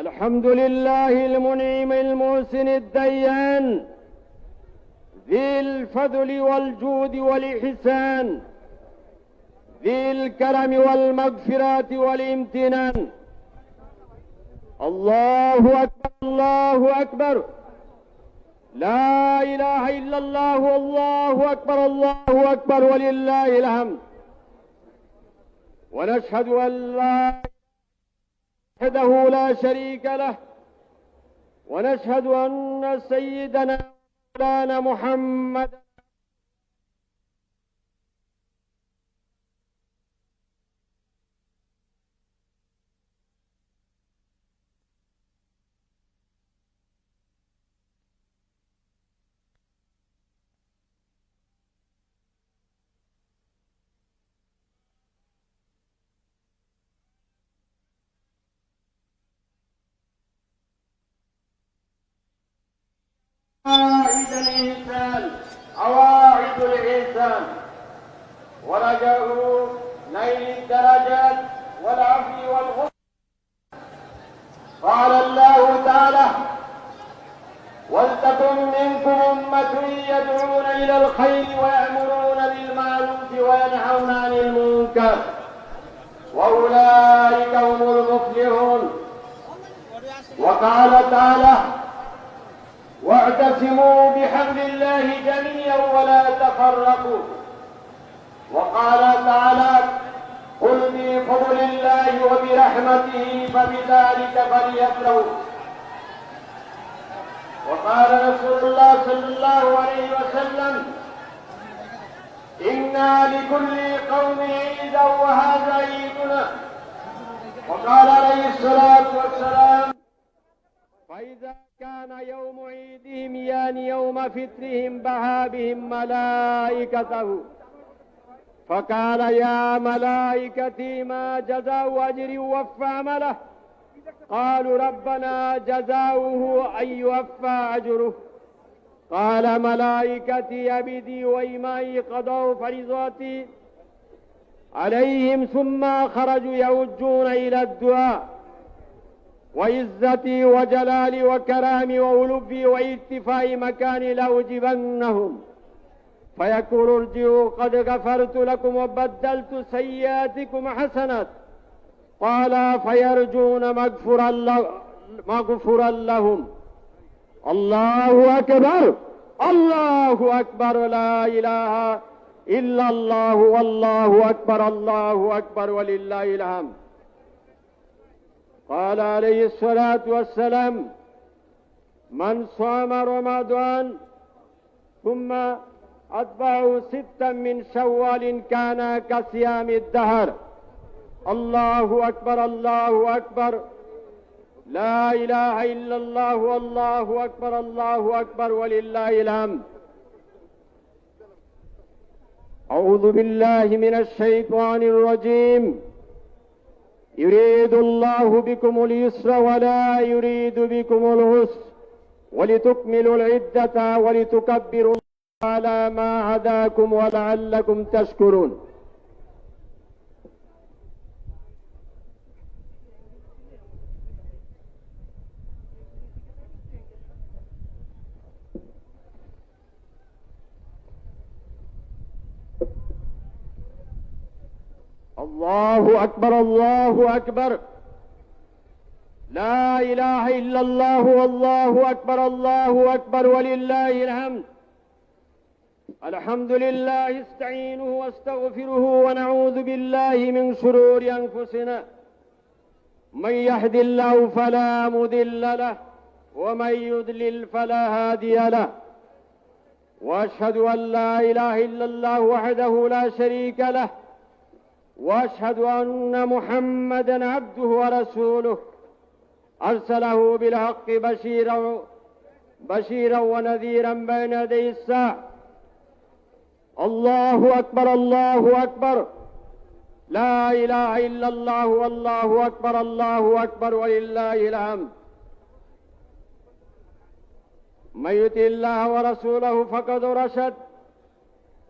الحمد لله المنعم المحسن الديان ذي الفضل والجود والإحسان ذي الكرم والمغفرة والامتنان. الله أكبر الله أكبر، لا إله إلا الله، الله أكبر الله أكبر ولله الحمد. ونشهد أن لا وحده لا شريك له، ونشهد أن سيدنا مولانا محمد قواعد الإنسان، قواعد الإنسان، ورجاء نيل الدرجات والعفو والغفران. قال الله تعالى: ولتكن منكم أمة يدعون إلى الخير ويأمرون بالمعروف وينهون عن المنكر وأولئك هم المفلحون. وقال تعالى: واعتصموا بحبل الله جميعا ولا تفرقوا. وقال تعالى: قل بفضل الله وبرحمته فبذلك فليفرحوا. وقال رسول الله صلى الله عليه وسلم: إنا لكل قوم عيدا وهذا عيدنا. وقال عليه الصلاة والسلام: فإذا كان يوم عيدهم يعني يوم فطرهم بها بهم ملائكته فقال: يا ملائكتي ما جزاء أجري وفى عمله؟ قالوا ربنا جزاؤه أن يوفى أجره قال ملائكتي عبدي وإمائي قضوا فريضتي عليهم ثم خرجوا يوجون إلى الدعاء وعزتي وجلالي وكرامي وألوفي وارتفاع مكاني لأجيبنهم فيقول ارجعوا قد غفرت لكم وبدلت سيئاتكم حسنات قال فيرجون مغفرا لهم. الله أكبر الله أكبر لا إله إلا الله والله أكبر الله أكبر ولله الحمد. قال عليه الصلاة والسلام من صام رمضان ثم أتبعه 6 من شوال كان كصيام الدهر. الله أكبر الله أكبر لا إله إلا الله والله أكبر الله أكبر ولله الحمد. أعوذ بالله من الشيطان الرجيم. يريد الله بكم اليسر ولا يريد بكم العسر ولتكملوا العدة ولتكبروا الله على ما هداكم ولعلكم تشكرون. الله أكبر الله أكبر لا إله إلا الله والله أكبر الله أكبر ولله الحمد. الحمد لله استعينه واستغفره ونعوذ بالله من شرور أنفسنا من يهد الله فلا مضل له ومن يضلل فلا هادي له وأشهد أن لا إله إلا الله وحده لا شريك له وأشهد أن محمدا عبده ورسوله أرسله بالحق بشيرا ونذيرا بين يدي الساعة. الله أكبر الله أكبر لا إله إلا الله والله أكبر الله أكبر ولله الحمد. من يطع الله ورسوله فقد رشد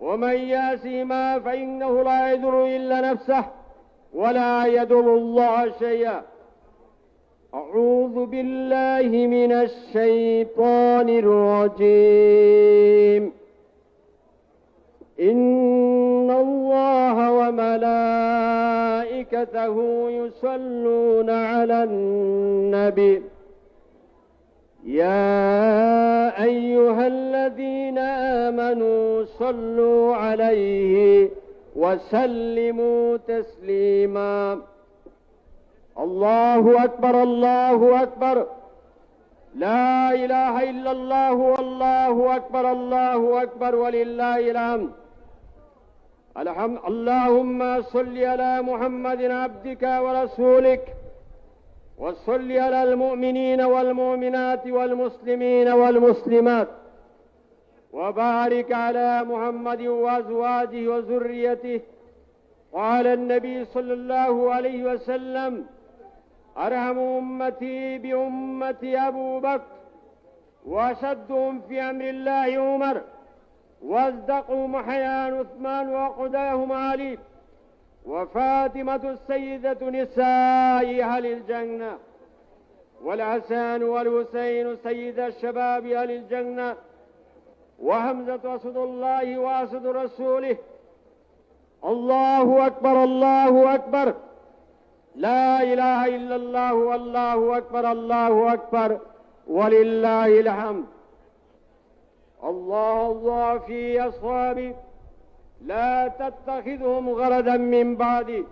ومن يعصهما فإنه لا يضر إلا نفسه ولا يضر الله شيئا. أعوذ بالله من الشيطان الرجيم. إن الله وملائكته يصلون على النبي يا أيها الذين آمنوا صلوا عليه وسلموا تسليما. الله أكبر الله أكبر لا إله إلا الله والله أكبر الله أكبر ولله الحمد. اللهم صل على محمد عبدك ورسولك وصل على المؤمنين والمؤمنات والمسلمين والمسلمات وبارك على محمد وأزواجه وذريته. قال النبي صلى الله عليه وسلم أرحم أمتي بأمتي أبو بكر وأشدهم في أمر الله عمر واصدقهم حيان عثمان وقداهم علي وفاطمة السيدة نساء أهل الجنة والحسن والحسين سيد الشباب أهل الجنة وحمزة أسد الله وأسد رسوله. الله أكبر الله أكبر لا إله إلا الله والله أكبر الله أكبر ولله الحمد. الله في أصحابي لا تتخذهم غرضا من بعدي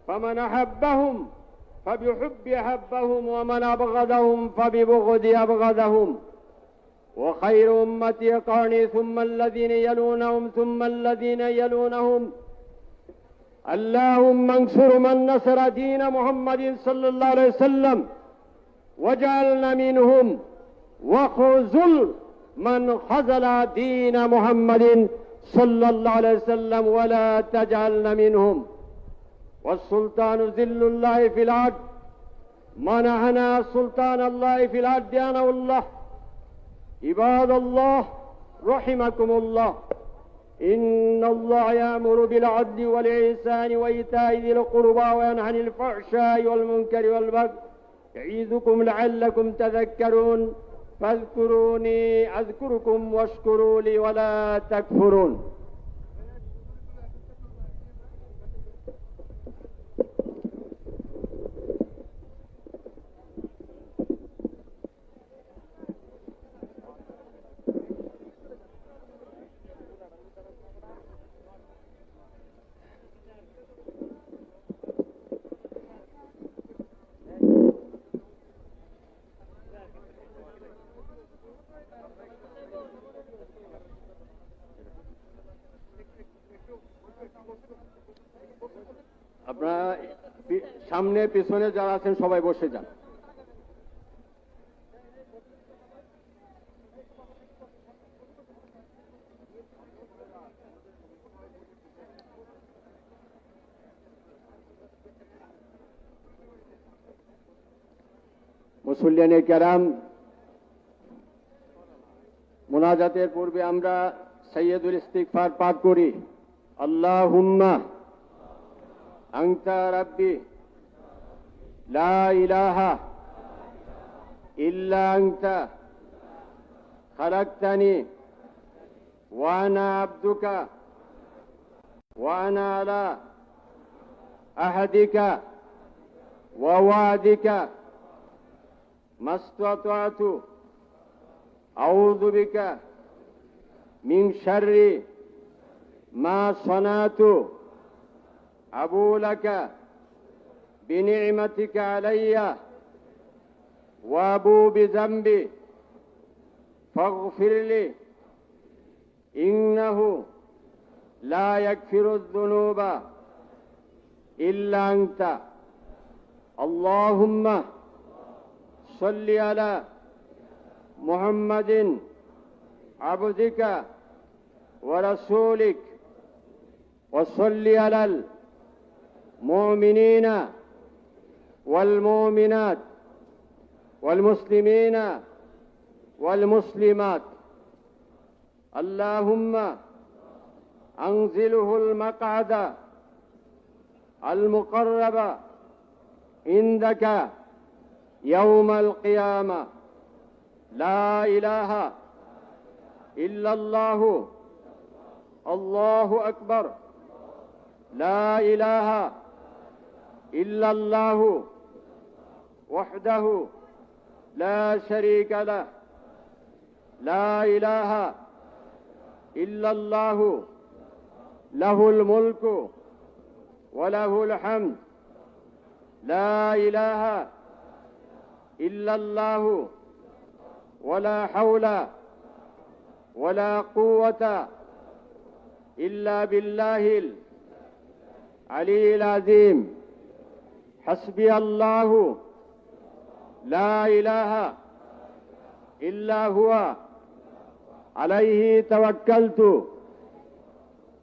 فمن أحبهم فبحب أحبهم ومن أبغضهم فببغض أبغضهم. وخير أمتي قرني ثم الذين يلونهم ثم الذين يلونهم. اللهم انصر من نصر دين محمد صلى الله عليه وسلم واجعلنا منهم وخذل من خذل دين محمد صلى الله عليه وسلم ولا تجعلنا منهم. والسلطان ذل الله في الأرض منعنا سلطان الله في الأرض أنا والله. عباد الله رحمكم الله، إن الله يأمر بالعدل والإحسان وإيتاء ذي القربى وينهى عن الفحشاء والمنكر والبغي يعظكم لعلكم تذكرون. فاذكروني أذكركم واشكروا لي ولا تكفرون. আপনারা সামনে পিছনে যারা আছেন সবাই বসে যান। মুসল্লিয়ানে কেরাম, মুনাজাতের পূর্বে আমরা সাইয়্যিদুল ইস্তিগফার পাঠ করি। আল্লাহুম্মা আনতা রাব্বি লা ইলাহা ইল্লা আনতা খালাকতানি ওয়া আনা আবদুকা ওয়া আনা আলা আহাদিকা ওয়া ওয়াদিকা মাসতাতু আউযু বিকা মিন শাররি মা সানাতু আবু লাকা বিনি'মাতিকা আলাইয়া ওয়া আবু বিযামবি ফাগফিরলি ইন্নাহু লা ইয়াগফিরুয যুনুবা ইল্লা আনতা। আল্লাহুম্মা সাল্লি আলা মুহাম্মাদিন আবদিকা ওয়া রাসূলিক ওয়া সাল্লি আলাল মুমিনিনা ওয়াল মুমিনাত ওয়াল মুসলিমিনা ওয়াল মুসলিমাত। আল্লাহুম্মা আনজিলহুল মাকআদা আল মুকাররাবা ইনদাকা ইয়াউমাল কিয়ামা। লা ইলাহা ইল্লাল্লাহু আল্লাহু আকবার। লা ইলাহা ইল্লাল্লাহু ওয়াহদাহু লা শারীকা লাহু। লা ইলাহা ইল্লাল্লাহু লাহুল মুলকু ওয়া লাহুল হামদ। লা ইলাহা ইল্লাল্লাহু ওয়ালা হাওলা ওয়ালা কুওয়াতা ইল্লা বিল্লাহিল আলিয়্যিল আযীম। হাসবি আল্লাহু লা ইলাহা ইল্লা হুয়া আলাইহি তাওয়াক্কালতু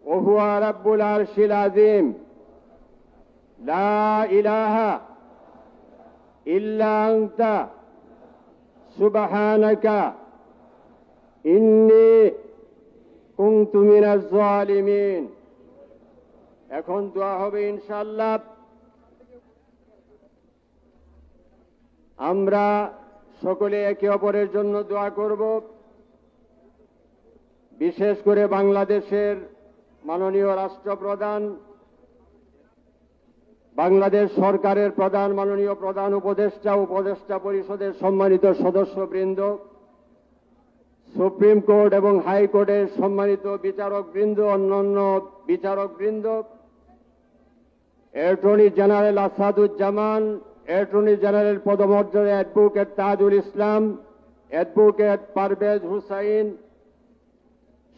ওয়া হুয়া রাব্বুল আরশিল আযীম। লা ইলাহা ইল্লা আনতা সুবহানাকা ইন্নী কুনতু মিনাজ জালিমিন। এখন দোয়া হবে ইনশাআল্লাহ। আমরা সকলে একে অপরের জন্য দোয়া করব। বিশেষ করে বাংলাদেশের মাননীয় রাষ্ট্রপ্রধান, বাংলাদেশ সরকারের প্রধান, মাননীয় প্রধান উপদেষ্টা, উপদেষ্টা পরিষদের সম্মানিত সদস্যবৃন্দ, সুপ্রিম কোর্ট এবং হাইকোর্টের সম্মানিত বিচারকবৃন্দ, অন্যান্য বিচারকবৃন্দ, attorney general Asaduzzaman, attorney general পদমর্যাদা অ্যাডভোকেট তাজুল ইসলাম, অ্যাডভোকেট পারভেজ হুসাইন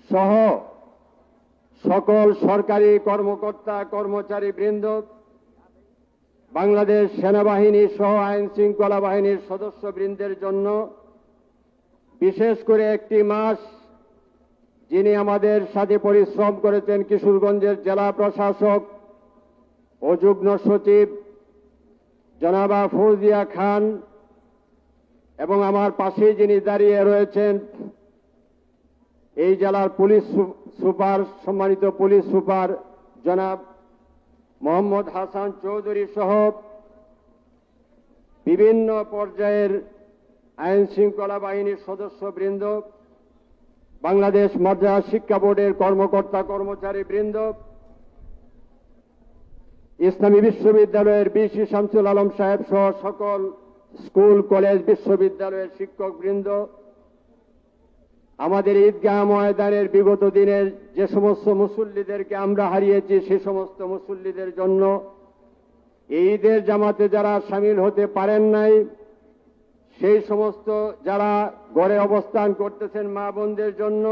সহ সকল সরকারি কর্মকর্তা কর্মচারী বৃন্দ, বাংলাদেশ সেনাবাহিনী সহ আইন শৃঙ্খলা বাহিনীর সদস্যবৃন্দের জন্য বিশেষ করে একটি মাস যিনি আমাদের সাথে পরিশ্রম করেছেন, কিশোরগঞ্জের জেলা প্রশাসক ও যুগ্ম সচিব জনাবা ফৌজিয়া খান এবং আমার পাশে যিনি দাঁড়িয়ে রয়েছেন এই জেলার পুলিশ সুপার, সম্মানিত পুলিশ সুপার জনাব মোহাম্মদ হাসান চৌধুরী সহ বিভিন্ন পর্যায়ের আইন শৃঙ্খলা বাহিনীর সদস্যবৃন্দ, বাংলাদেশ মাদ্রাসা শিক্ষা বোর্ডের কর্মকর্তা কর্মচারী বৃন্দ, ইসলামী বিশ্ববিদ্যালয়ের বিসি শামসুল আলম সাহেব সহ সকল স্কুল কলেজ বিশ্ববিদ্যালয়ের শিক্ষক বৃন্দ, আমাদের ঈদগাহ ময়দানের বিগত দিনের যে সমস্ত মুসল্লিদেরকে আমরা হারিয়েছি সে সমস্ত মুসল্লিদের জন্য, এই ঈদের জামাতে যারা সামিল হতে পারেন নাই সেই সমস্ত যারা ঘরে অবস্থান করতেছেন মা বোনদের জন্য,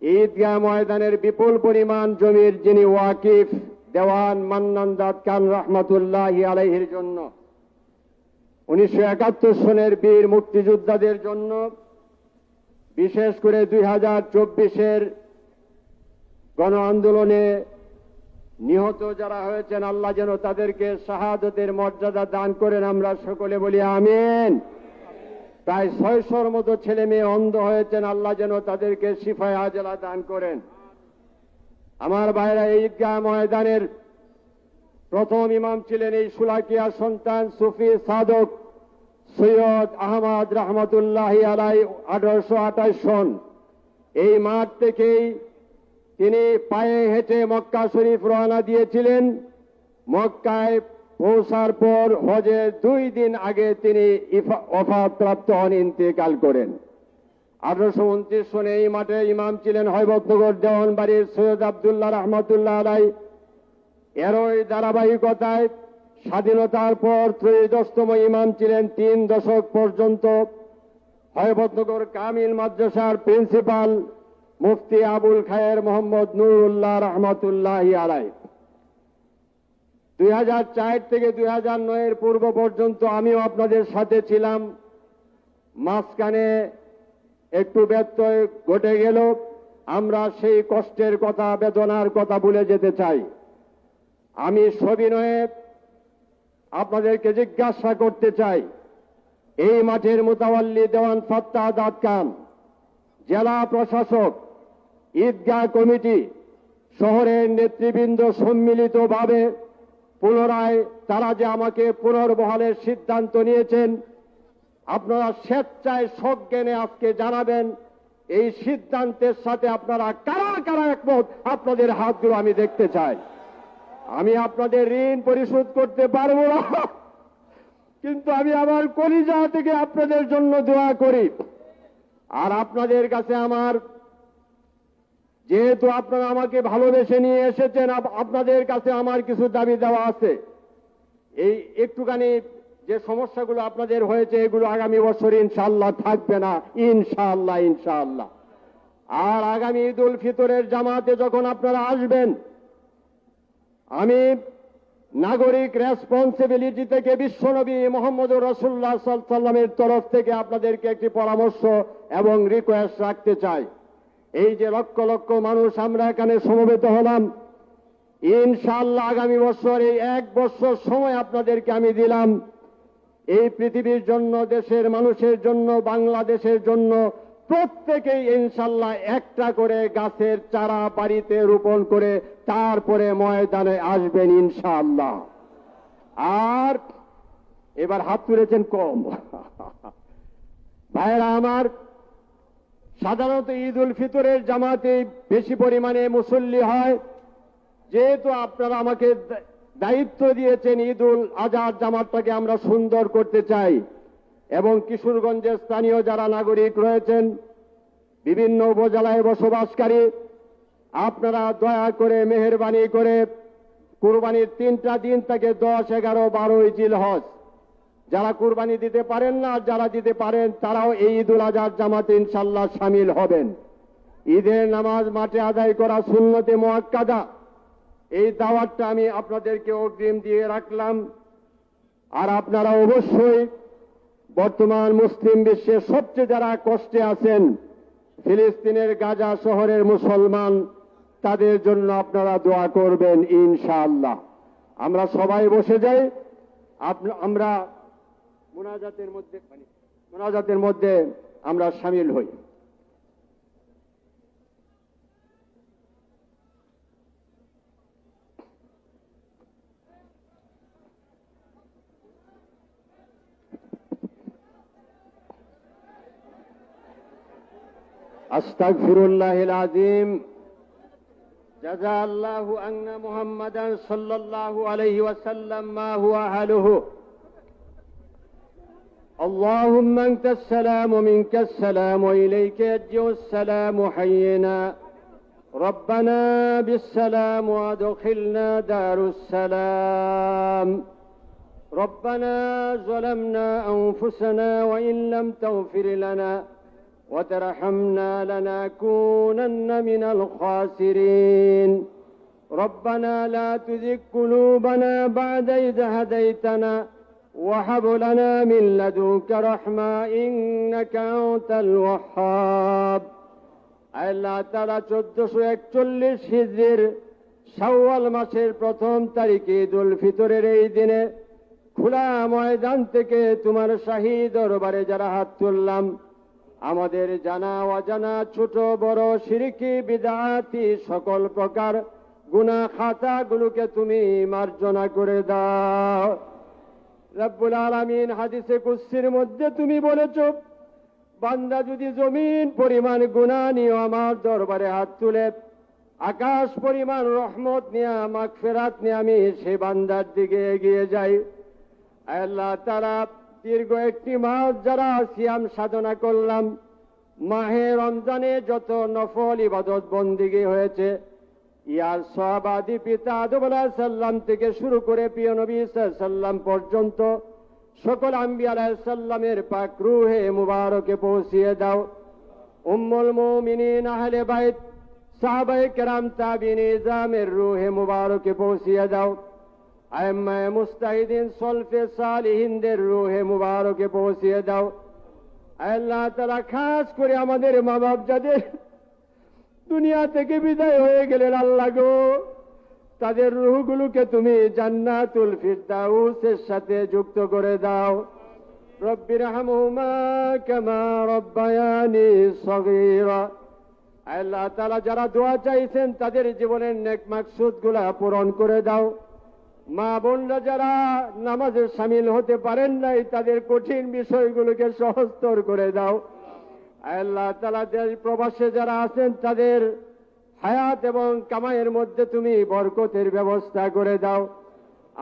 ঈদগাহ ময়দানের বিপুল পরিমাণ জমির যিনি ওয়াকিফ দেওয়ান মান্নান দাদ খান রহমতুল্লাহি আলাইহির জন্য, 1971 সনের বীর মুক্তিযোদ্ধাদের জন্য, বিশেষ করে 2024-এর গণ আন্দোলনে নিহত যারা হয়েছেন আল্লাহ যেন তাদেরকে শাহাদতের মর্যাদা দান করেন, আমরা সকলে বলি আমিন। প্রায় 600-র মতো ছেলে মেয়ে অন্ধ হয়েছেন, আল্লাহ যেন তাদেরকে শিফায়ে আজলা দান করেন। আমার ভাইরা, এই ঈদগাহ ময়দানের প্রথম ইমাম ছিলেন এই সুলাকিয়া সন্তান সুফি সাধক সৈয়দ আহমদ রহমতুল্লাহি আলাই 1828 সন। এই মাঠ থেকেই তিনি পায়ে হেঁটে মক্কা শরীফ রওনা দিয়েছিলেন। মক্কায় পৌঁছার পর হজের 2 দিন আগে তিনি ওফাতপ্রাপ্ত হন, ইন্তেকাল করেন। 1829 সনে এই মাঠে ইমাম ছিলেন হৈবতনগর দেওয়ানবাড়ির সৈয়দ আব্দুল্লাহ রহমতুল্লাহ আলাই। এরই ধারাবাহিকতায় স্বাধীনতার পর 13তম ইমাম ছিলেন 3 দশক পর্যন্ত হৈবতনগর কামিল মাদ্রাসার প্রিন্সিপাল মুফতি আবুল খায়ের মোহাম্মদ নুরুল্লাহ রহমতুল্লাহি আলাই। 2004 থেকে 2009-এর পূর্ব পর্যন্ত আমিও আপনাদের সাথে ছিলাম। মাঝখানে একটু ব্যত্যয় ঘটে গেল, আমরা সেই কষ্টের কথা বেদনার কথা ভুলে যেতে চাই। আমি সবিনয়ে আপনাদেরকে জিজ্ঞাসা করতে চাই, এই মাঠের মুতাওয়াল্লি দেওয়ান ফাত্তাহ দাদ খান, জেলা প্রশাসক, ঈদগাহ কমিটি, শহরের নেতৃবৃন্দ সম্মিলিতভাবে পুনরায় তারা যে আমাকে পুনর্বহালের সিদ্ধান্ত নিয়েছেন, আপনারা স্বেচ্ছায় সজ্ঞানে আজকে জানাবেন এই সিদ্ধান্তের সাথে আপনারা কারা কারা একমত, আপনাদের হাতগুলো আমি দেখতে চাই। আমি আপনাদের ঋণ পরিশোধ করতে পারবো না, কিন্তু আমি আমার কলিজা থেকে আপনাদের জন্য দোয়া করি। আর আপনাদের কাছে আমার, যেহেতু আপনারা আমাকে ভালোবেসে নিয়ে এসেছেন, আপনাদের কাছে আমার কিছু দাবি দেওয়া আছে। এই একটুখানি যে সমস্যাগুলো আপনাদের হয়েছে এগুলো আগামী বছর ইনশাআল্লাহ থাকবে না, ইনশাআল্লাহ ইনশাআল্লাহ। আর আগামী ঈদ উল ফিতরের জামাতে যখন আপনারা আসবেন, আমি নাগরিক রেসপন্সিবিলিটি থেকে বিশ্বনবী মোহাম্মদ রাসূলুল্লাহ সাল্লাল্লাহু আলাইহি ওয়াসাল্লামের তরফ থেকে আপনাদেরকে একটি পরামর্শ এবং রিকোয়েস্ট রাখতে চাই। এই যে লক্ষ লক্ষ মানুষ আমরা এখানে সমবেত হলাম, ইনশাআল্লাহ আগামী বছর এই 1 বছর সময় আপনাদেরকে আমি দিলাম, এই পৃথিবীর জন্য, দেশের মানুষের জন্য, বাংলাদেশের জন্য প্রত্যেকেই ইনশাআল্লাহ একটা করে গাছের চারা বাড়িতে রোপণ করে তারপরে ময়দানে আসবেন ইনশাআল্লাহ। আর এবার হাত তুলেছেন কম ভাইরা আমার, সাধারণত ঈদ উল ফিতরের জামাতে বেশি পরিমাণে মুসল্লি হয়। যেহেতু আপনারা আমাকে দায়িত্ব দিয়েছেন ঈদ উল আজহার জামাতটাকে আমরা সুন্দর করতে চাই, এবং কিশোরগঞ্জের স্থানীয় যারা নাগরিক রয়েছেন, বিভিন্ন উপজেলায় বসবাসকারী, আপনারা দয়া করে মেহেরবানি করে কুরবানির 3টা দিন থেকে 10, 11, 12 জিলহজ, যারা কুরবানি দিতে পারেন না, যারা দিতে পারেন তারাও এই ঈদ উল আজহার জামাতে ইনশাআল্লাহ শামিল হবেন। ঈদের নামাজ মাঠে আদায় করা সুন্নতে মুআক্কাদা, এই দাওয়াতটা আমি আপনাদেরকে অগ্রিম দিয়ে রাখলাম। আর আপনারা অবশ্যই বর্তমান মুসলিম বিশ্বের সবচেয়ে যারা কষ্টে আছেন, ফিলিস্তিনের গাজা শহরের মুসলমান, তাদের জন্য আপনারা দোয়া করবেন ইনশাআল্লাহ। আমরা সবাই বসে যাই, আমরা মোনাজাতের মধ্যে আমরা সামিল হই। আস্তাগফিরুল্লাহিল আযীম। জাযাল্লাহু আন্না মুহাম্মাদান সাল্লাল্লাহু আলাইহি ওয়াসাল্লাম মা হুয়া আহলুহু। اللهم انت السلام ومنك السلام واليك يرجع السلام حينا ربنا بالسلام وادخلنا دار السلام. ربنا ظلمنا انفسنا وان لم تغفر لنا وترحمنا لنكونن من الخاسرين. ربنا لا تزغ قلوبنا بعد إذ هديتنا وهب لنا من لدنك رحمة إنك أنت الوهاب. আল্লাহ তাআলা 1441 হিজরির শাওয়াল মাসের প্রথম তারিখে ঈদুল ফিতরের এই দিনে খোলা ময়দান থেকে তোমার শাহী দরবারে যারা হাত তুললাম, আমাদের জানা অজানা ছোট বড় শিরকি বিদআতি সকল প্রকার গুনাহ খাতাগুলোকে তুমি মার্জনা করে দাও। রব্বুল আলামিন হাদিসে কুদসির মধ্যে তুমি বলেছ, বান্দা যদি জমিন পরিমাণ গুনাহ নিয়ে আমার দরবারে হাত তুলে আকাশ পরিমাণ রহমত নিয়ে মাগফিরাত নিয়ে আমি সে বান্দার দিকে এগিয়ে যাই। আল্লাহ তাআলা দীর্ঘ একটি মাস যারা সিয়াম সাধনা করলাম, মাহে রমজানে যত নফল ইবাদত বন্দিগি হয়েছে, ইয়ার সওয়াবাদি পিতা আদম আলাইহিস সালাম থেকে শুরু করে প্রিয় নবী সাল্লাল্লাহু আলাইহি সাল্লাম পর্যন্ত সকল আম্বিয়া আলাইহিস সালামের পাক রূহে মুবারকে পৌঁছিয়ে দাও। উম্মুল মুমিনিন আহলে বাইত সাহাবায়ে কেরাম তাবিঈন ইজামের রূহে মুবারকে পৌঁছিয়ে দাও। আইম্মায়ে মুস্তাহিদিন সলফে সালিহিনদের রূহে মুবারকে পৌঁছিয়ে দাও। আল্লাহ তাআলা খাস করে আমাদের মা বাপ যাদের দুনিয়া থেকে বিদায় হয়ে গেলেন, আল্লাহ গো তাদের রূহগুলোকে তুমি জান্নাতুল ফিরদাউসের সাথে যুক্ত করে দাও। রব্বিরহামহুমা কামা রব্বায়ানি সগীরা। আল্লাহ তাআলা যারা দোয়া চাইছেন তাদের জীবনের নেক মাকসুদগুলা পূরণ করে দাও। মা বোনরা যারা নামাজে শামিল হতে পারেন নাই তাদের কঠিন বিষয়গুলোকে সহজতর করে দাও। আল্লাহ তাআলা দেশ প্রবাসে যারা আছেন তাদের হায়াত এবং কামাইয়ের মধ্যে তুমি বরকতের ব্যবস্থা করে দাও।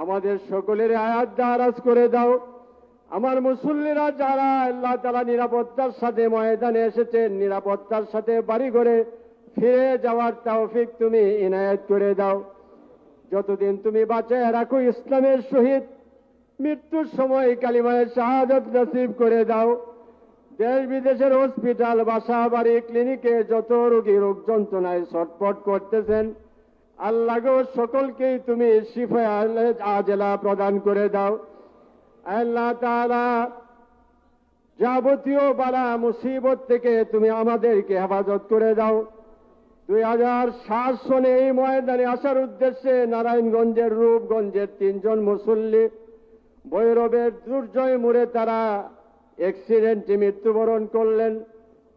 আমাদের সকলের হায়াত দারাজ করে দাও। আমার মুসল্লিরা যারা আল্লাহ তাআলা নিরাপত্তার সাথে ময়দানে এসেছেন, নিরাপত্তার সাথে বাড়ি ঘরে ফিরে যাওয়ার তৌফিক তুমি ইনায়েত করে দাও। যতদিন তুমি বাঁচায় রাখো ইসলামের সহিত মৃত্যুর সময় কালিমায়ে শাহাদাত নসিব করে দাও। দেশ বিদেশের হসপিটাল, বাসা বাড়ি, ক্লিনিকে যত রোগী রোগ যন্ত্রণায় ছটফট করতেছেন, আল্লাহ গো সকলকেই তুমি শিফায়ে আজেলা প্রদান করে দাও। আল্লাহ তাআলা যাবতীয় বালা মুসিবত থেকে তুমি আমাদেরকে হেফাজত করে দাও। 2007 সনে এই ময়দানে আসার উদ্দেশ্যে নারায়ণগঞ্জের রূপগঞ্জের 3 জন মুসল্লি ভৈরবের দুর্জয় মোড়ে তারা অ্যাক্সিডেন্টে মৃত্যুবরণ করলেন।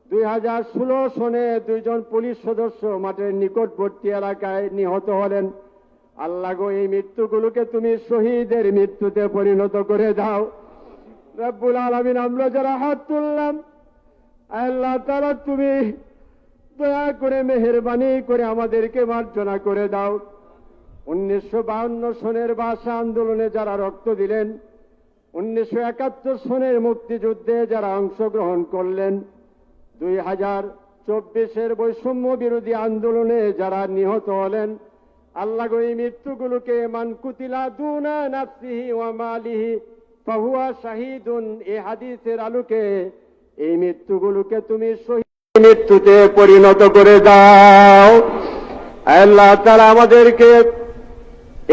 2016 সনে 2 জন পুলিশ সদস্য মাঠের নিকটবর্তী এলাকায় নিহত হলেন। আল্লাহ গো এই মৃত্যুগুলোকে তুমি শহীদের মৃত্যুতে পরিণত করে দাও। রব্বুল আলামিন আমরা যারা হাত তুললাম, আল্লাহ তাআলা তুমি দয়া করে মেহেরবানি করে আমাদেরকে মার্জনা করে দাও। 1952 সনের ভাষা আন্দোলনে যারা রক্ত দিলেন, 1971 সনের মুক্তিযুদ্ধে যারা অংশগ্রহণ করলেন, 2024 বৈষম্য বিরোধী আন্দোলনে যারা নিহত হলেন, আল্লাহ গো এই মৃত্যুগুলোকে মান কুতিলা দুনা নাফসিহি ওয়া মালিহি ফাহুয়া শাহীদুন, এই হাদিসের আলোকে এই মৃত্যুগুলোকে তুমি শহীদ মৃত্যুতে পরিণত করে দাও। আল্লাহ তাআলা আমাদেরকে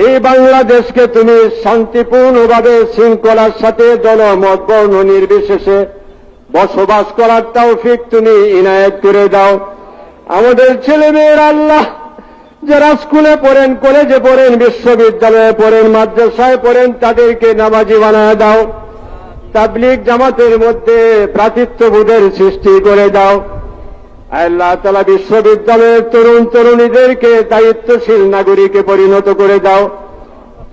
এই বাংলাদেশকে তুমি শান্তিপূর্ণভাবে শৃঙ্খলার সাথে দলমত বর্ণ নির্বিশেষে বসবাস করার তৌফিক তুমি ইনায়েত করে দাও। আমাদের ছেলে মেয়েরা আল্লাহ যারা স্কুলে পড়েন, কলেজে পড়েন, বিশ্ববিদ্যালয়ে পড়েন, মাদ্রাসায় পড়েন, তাদেরকে নামাজি বানায় দাও। তাবলীগ জামাতের মধ্যে ভ্রাতৃত্ববোধের সৃষ্টি করে দাও। আল্লাহ তাআলা বিশ্ববিদ্যালয়ের তরুণ তরুণীদেরকে দায়িত্বশীল নাগরিকে পরিণত করে দাও।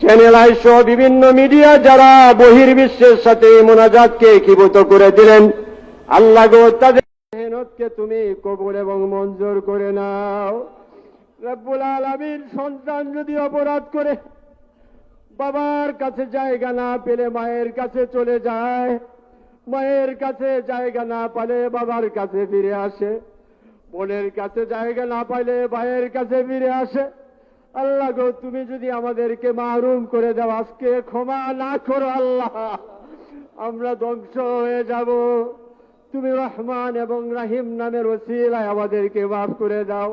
চ্যানেল আই সহ বিভিন্ন মিডিয়া যারা বহির্বিশ্বের সাথে এই মোনাজাতকে একীভূত করে দিলেন, আল্লাহ গো তাদের মেহনতকে তুমি কবুল এবং মঞ্জুর করে নাও। রব্বুল আলামিন, সন্তান যদি অপরাধ করে বাবার কাছে জায়গা না পেলে মায়ের কাছে চলে যায়, মায়ের কাছে জায়গা না পেলে বাবার কাছে ফিরে আসে, বোনের কাছে জায়গা না পাইলে ভাইয়ের কাছে ফিরে আসে। আল্লাহ গো, তুমি যদি আমাদেরকে মাহরুম করে দাও, আজকে ক্ষমা না করো আল্লাহ, আমরা ধ্বংস হয়ে যাব। তুমি রহমান এবং রাহিম নামের ওসিলায় আমাদেরকে মাফ করে দাও।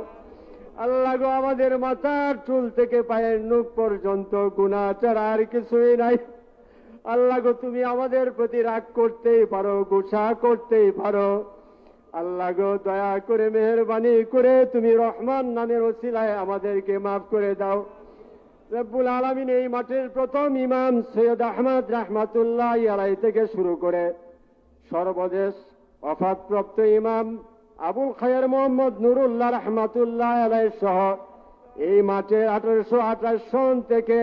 আল্লাহ গো, আমাদের মাথার চুল থেকে পায়ের নখ পর্যন্ত গুনাহ ছাড়া আর কিছুই নাই। আল্লাহ গো, তুমি আমাদের প্রতি রাগ করতেই পারো, গুসা করতেই পারো। আল্লাহ গো, দয়া করে মেহেরবানি করে তুমি রহমান নামের ওসিলায় আমাদেরকে মাফ করে দাও। রব্বুল আলামিন, এই মাঠের প্রথম ইমাম সৈয়দ আহমদ রাহমাতুল্লাহ আলাইহি থেকে শুরু করে সর্বদেশ ওফাতপ্রাপ্ত ইমাম আবুল খায়ের মোহাম্মদ নুরুল্লাহ রহমাতুল্লাহ আলাইহি সহ এই মাঠে 1828 সন থেকে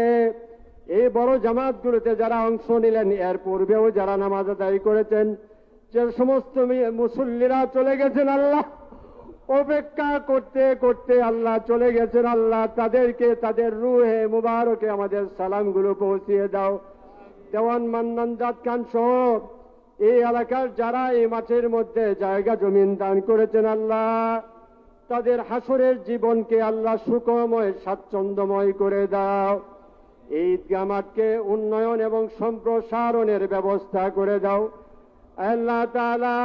এই বড় জামাতগুলোতে যারা অংশ নিলেন, এর পূর্বেও যারা নামাজ আদায় করেছেন, যে সমস্ত মুসল্লিরা চলে গেছেন, আল্লাহ অপেক্ষা করতে করতে আল্লাহ চলে গেছেন, আল্লাহ তাদেরকে তাদের রুহে মুবারকে আমাদের সালামগুলো পৌঁছিয়ে দাও। দেওয়ান মান্নান জাত খান সহ এই এলাকার যারা এই মাঠের মধ্যে জায়গা জমিন দান করেছেন, আল্লাহ তাদের হাসরের জীবনকে আল্লাহ সুখময় স্বাচ্ছন্দ্যময় করে দাও। এই ঈদগাহ মাঠকে উন্নয়ন এবং সম্প্রসারণের ব্যবস্থা করে দাও। আল্লাহ তাআলা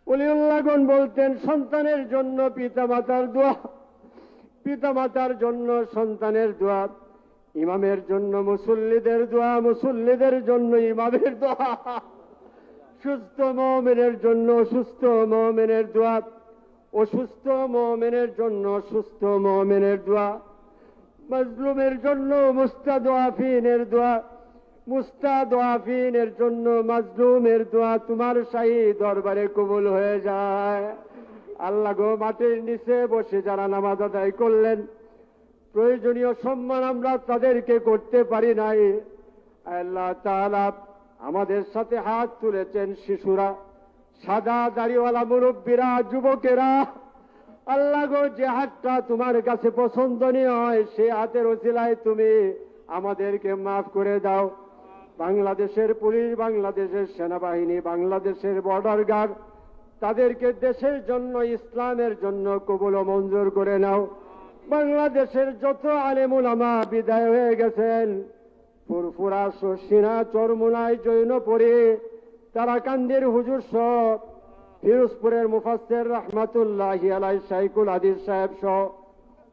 ওলিউল্লাহগণ বলতেন, সন্তানের জন্য পিতামাতার দোয়া, পিতামাতার জন্য সন্তানের দোয়া, ইমামের জন্য মুসল্লিদের দোয়া, মুসল্লিদের জন্য ইমামের দোয়া, সুস্থ মুমিনের জন্য সুস্থ মুমিনের দোয়া, অসুস্থ মুমিনের জন্য সুস্থ মুমিনের দোয়া, মাজলুমের জন্য মুস্তাদআফিনের দোয়া, মুস্তাদআফিনের জন্য মাজলুমের দোয়া তোমার শাহী দরবারে কবুল হয়ে যায়। আল্লাহ গো, মাটির নিচে বসে যারা নামাজ আদায় করলেন, প্রয়োজনীয় সম্মান আমরা তাদেরকে করতে পারি নাই। আল্লাহ তাআলা আমাদের সাথে হাত তুলেছেন শিশুরা, সাদা দাড়িওয়ালা মুরব্বীরা, যুবকেরা। আল্লাহ গো, যে হাতটা তোমার কাছে পছন্দনীয় হয়, সে হাতের ওসিলায় তুমি আমাদেরকে মাফ করে দাও। বাংলাদেশের পুলিশ, বাংলাদেশের সেনাবাহিনী, বাংলাদেশের বর্ডার গার্ড, তাদেরকে দেশের জন্য, ইসলামের জন্য কবুল ও মঞ্জুর করে নাও। বাংলাদেশের যত আলেম উলামা বিদায় হয়ে গেছেন, ফুরফুরা, শর্ষিনা, চরমুনাই, জৈনপুরী, তারাকান্দির হুজুর সহ, ফিরোজপুরের মুফাসসির রহমাতুল্লাহি আলাইহি শাইখুল হাদিস সাহেব সহ,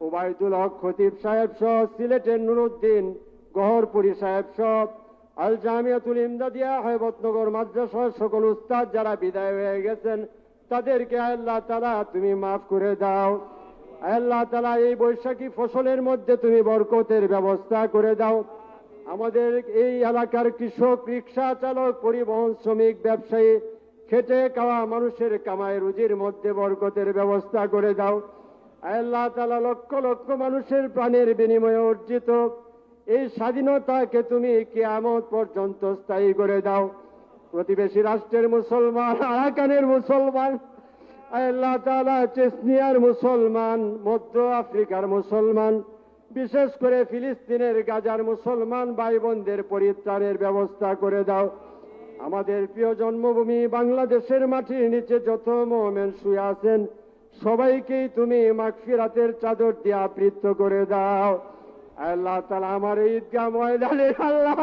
ওবায়দুল হক খতিব সাহেব সহ, সিলেটের নুরুদ্দিন গহরপুরী সাহেব সহ, আল জামিয়াতুল ইমদাদিয়া হেবতনগর মাদ্রাসার সকল উস্তাদ যারা বিদায় হয়ে গেছেন, তাদেরকে আল্লাহ তাআলা তুমি মাফ করে দাও। আল্লাহ তাআলা এই বৈশাখী ফসলের মধ্যে তুমি বরকতের ব্যবস্থা করে দাও। আমাদের এই এলাকার কৃষক, রিক্সা চালক, পরিবহন শ্রমিক, ব্যবসায়ী, খেটে খাওয়া মানুষের কামাই রুজির মধ্যে বরকতের ব্যবস্থা করে দাও। আল্লাহ তাআলা লক্ষ লক্ষ মানুষের প্রাণের বিনিময়ে অর্জিত এই স্বাধীনতাকে তুমি কিয়ামত পর্যন্ত স্থায়ী করে দাও। প্রতিবেশী রাষ্ট্রের মুসলমান, আরাকানের মুসলমান, আল্লাহ তাআলা চেচনিয়ার মুসলমান, মধ্য আফ্রিকার মুসলমান, বিশেষ করে ফিলিস্তিনের গাজার মুসলমান ভাই বোনদের পরিত্রাণের ব্যবস্থা করে দাও। আমাদের প্রিয় জন্মভূমি বাংলাদেশের মাটির নিচে যত মুমিন শুয়ে আছেন, সবাইকেই তুমি মাগফিরাতের চাদর দিয়ে আবৃত করে দাও। আল্লাহ তাআলা, আমার এই ঈদগাহ ময়দানে আল্লাহ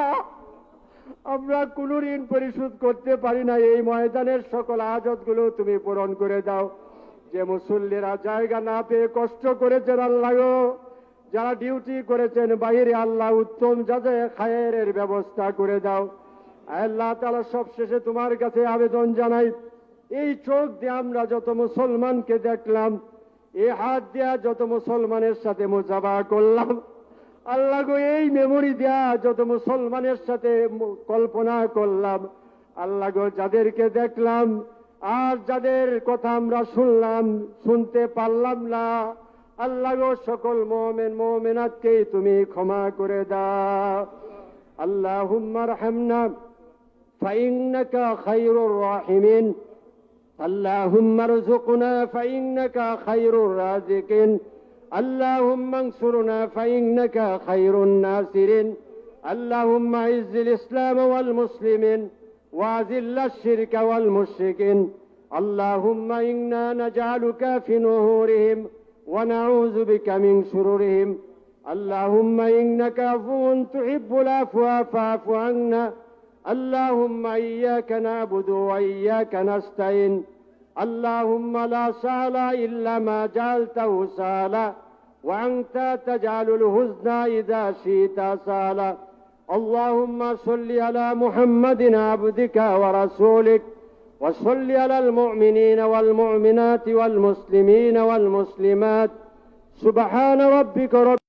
আমরা কোন ঋণ পরিশোধ করতে পারি না, এই ময়দানের সকল হাজতগুলো তুমি পূরণ করে দাও। যে মুসল্লিরা জায়গা না পেয়ে কষ্ট করেছেন, আল্লাহ গো, যারা ডিউটি করেছেন বাইরে, আল্লাহ উত্তম যাতে খায়েরের ব্যবস্থা করে দাও। আল্লাহ তাআলা, সবশেষে তোমার কাছে আবেদন জানাই, এই চোখ দিয়ে আমরা যত মুসলমানকে দেখলাম, এই হাত দেয়া যত মুসলমানের সাথে মুজাবা করলাম, আল্লাহ গো এই মেমোরি দেয়া যত মুসলমানের সাথে কল্পনা করলাম, আল্লাহ গো যাদেরকে দেখলাম আর যাদের কথা আমরা শুনলাম, শুনতে পারলাম না, আল্লাহ গো সকল মুমিন মুমিনাতকে তুমি ক্ষমা করে দাও। আল্লাহুম্মা রহমনা ফাইন্নাকা খায়রুর রাহিমিন, আল্লাহুম্মা রযুকনা ফাইন্নাকা খায়রুর রাযিকিন, আল্লাহুম্মা আনসুরনা ফাইন্নাকা খায়রুন নাসিরিন, আল্লাহুম্মা ইজ্জিল ইসলাম ওয়াল মুসলিমিন وأذل الشرك والمشركين، اللهم إنا نجعلك في نحورهم ونعوذ بك من شرورهم، اللهم إنك عفو تحب العفو فاعف عنا، اللهم إياك نعبد وإياك نستعين، اللهم لا سهل إلا ما جعلته سهلا وأنت تجعل الحزن إذا شئت سهلا، اللهم صل على محمد عبدك ورسولك، وصل على المؤمنين والمؤمنات والمسلمين والمسلمات، سبحان ربك رب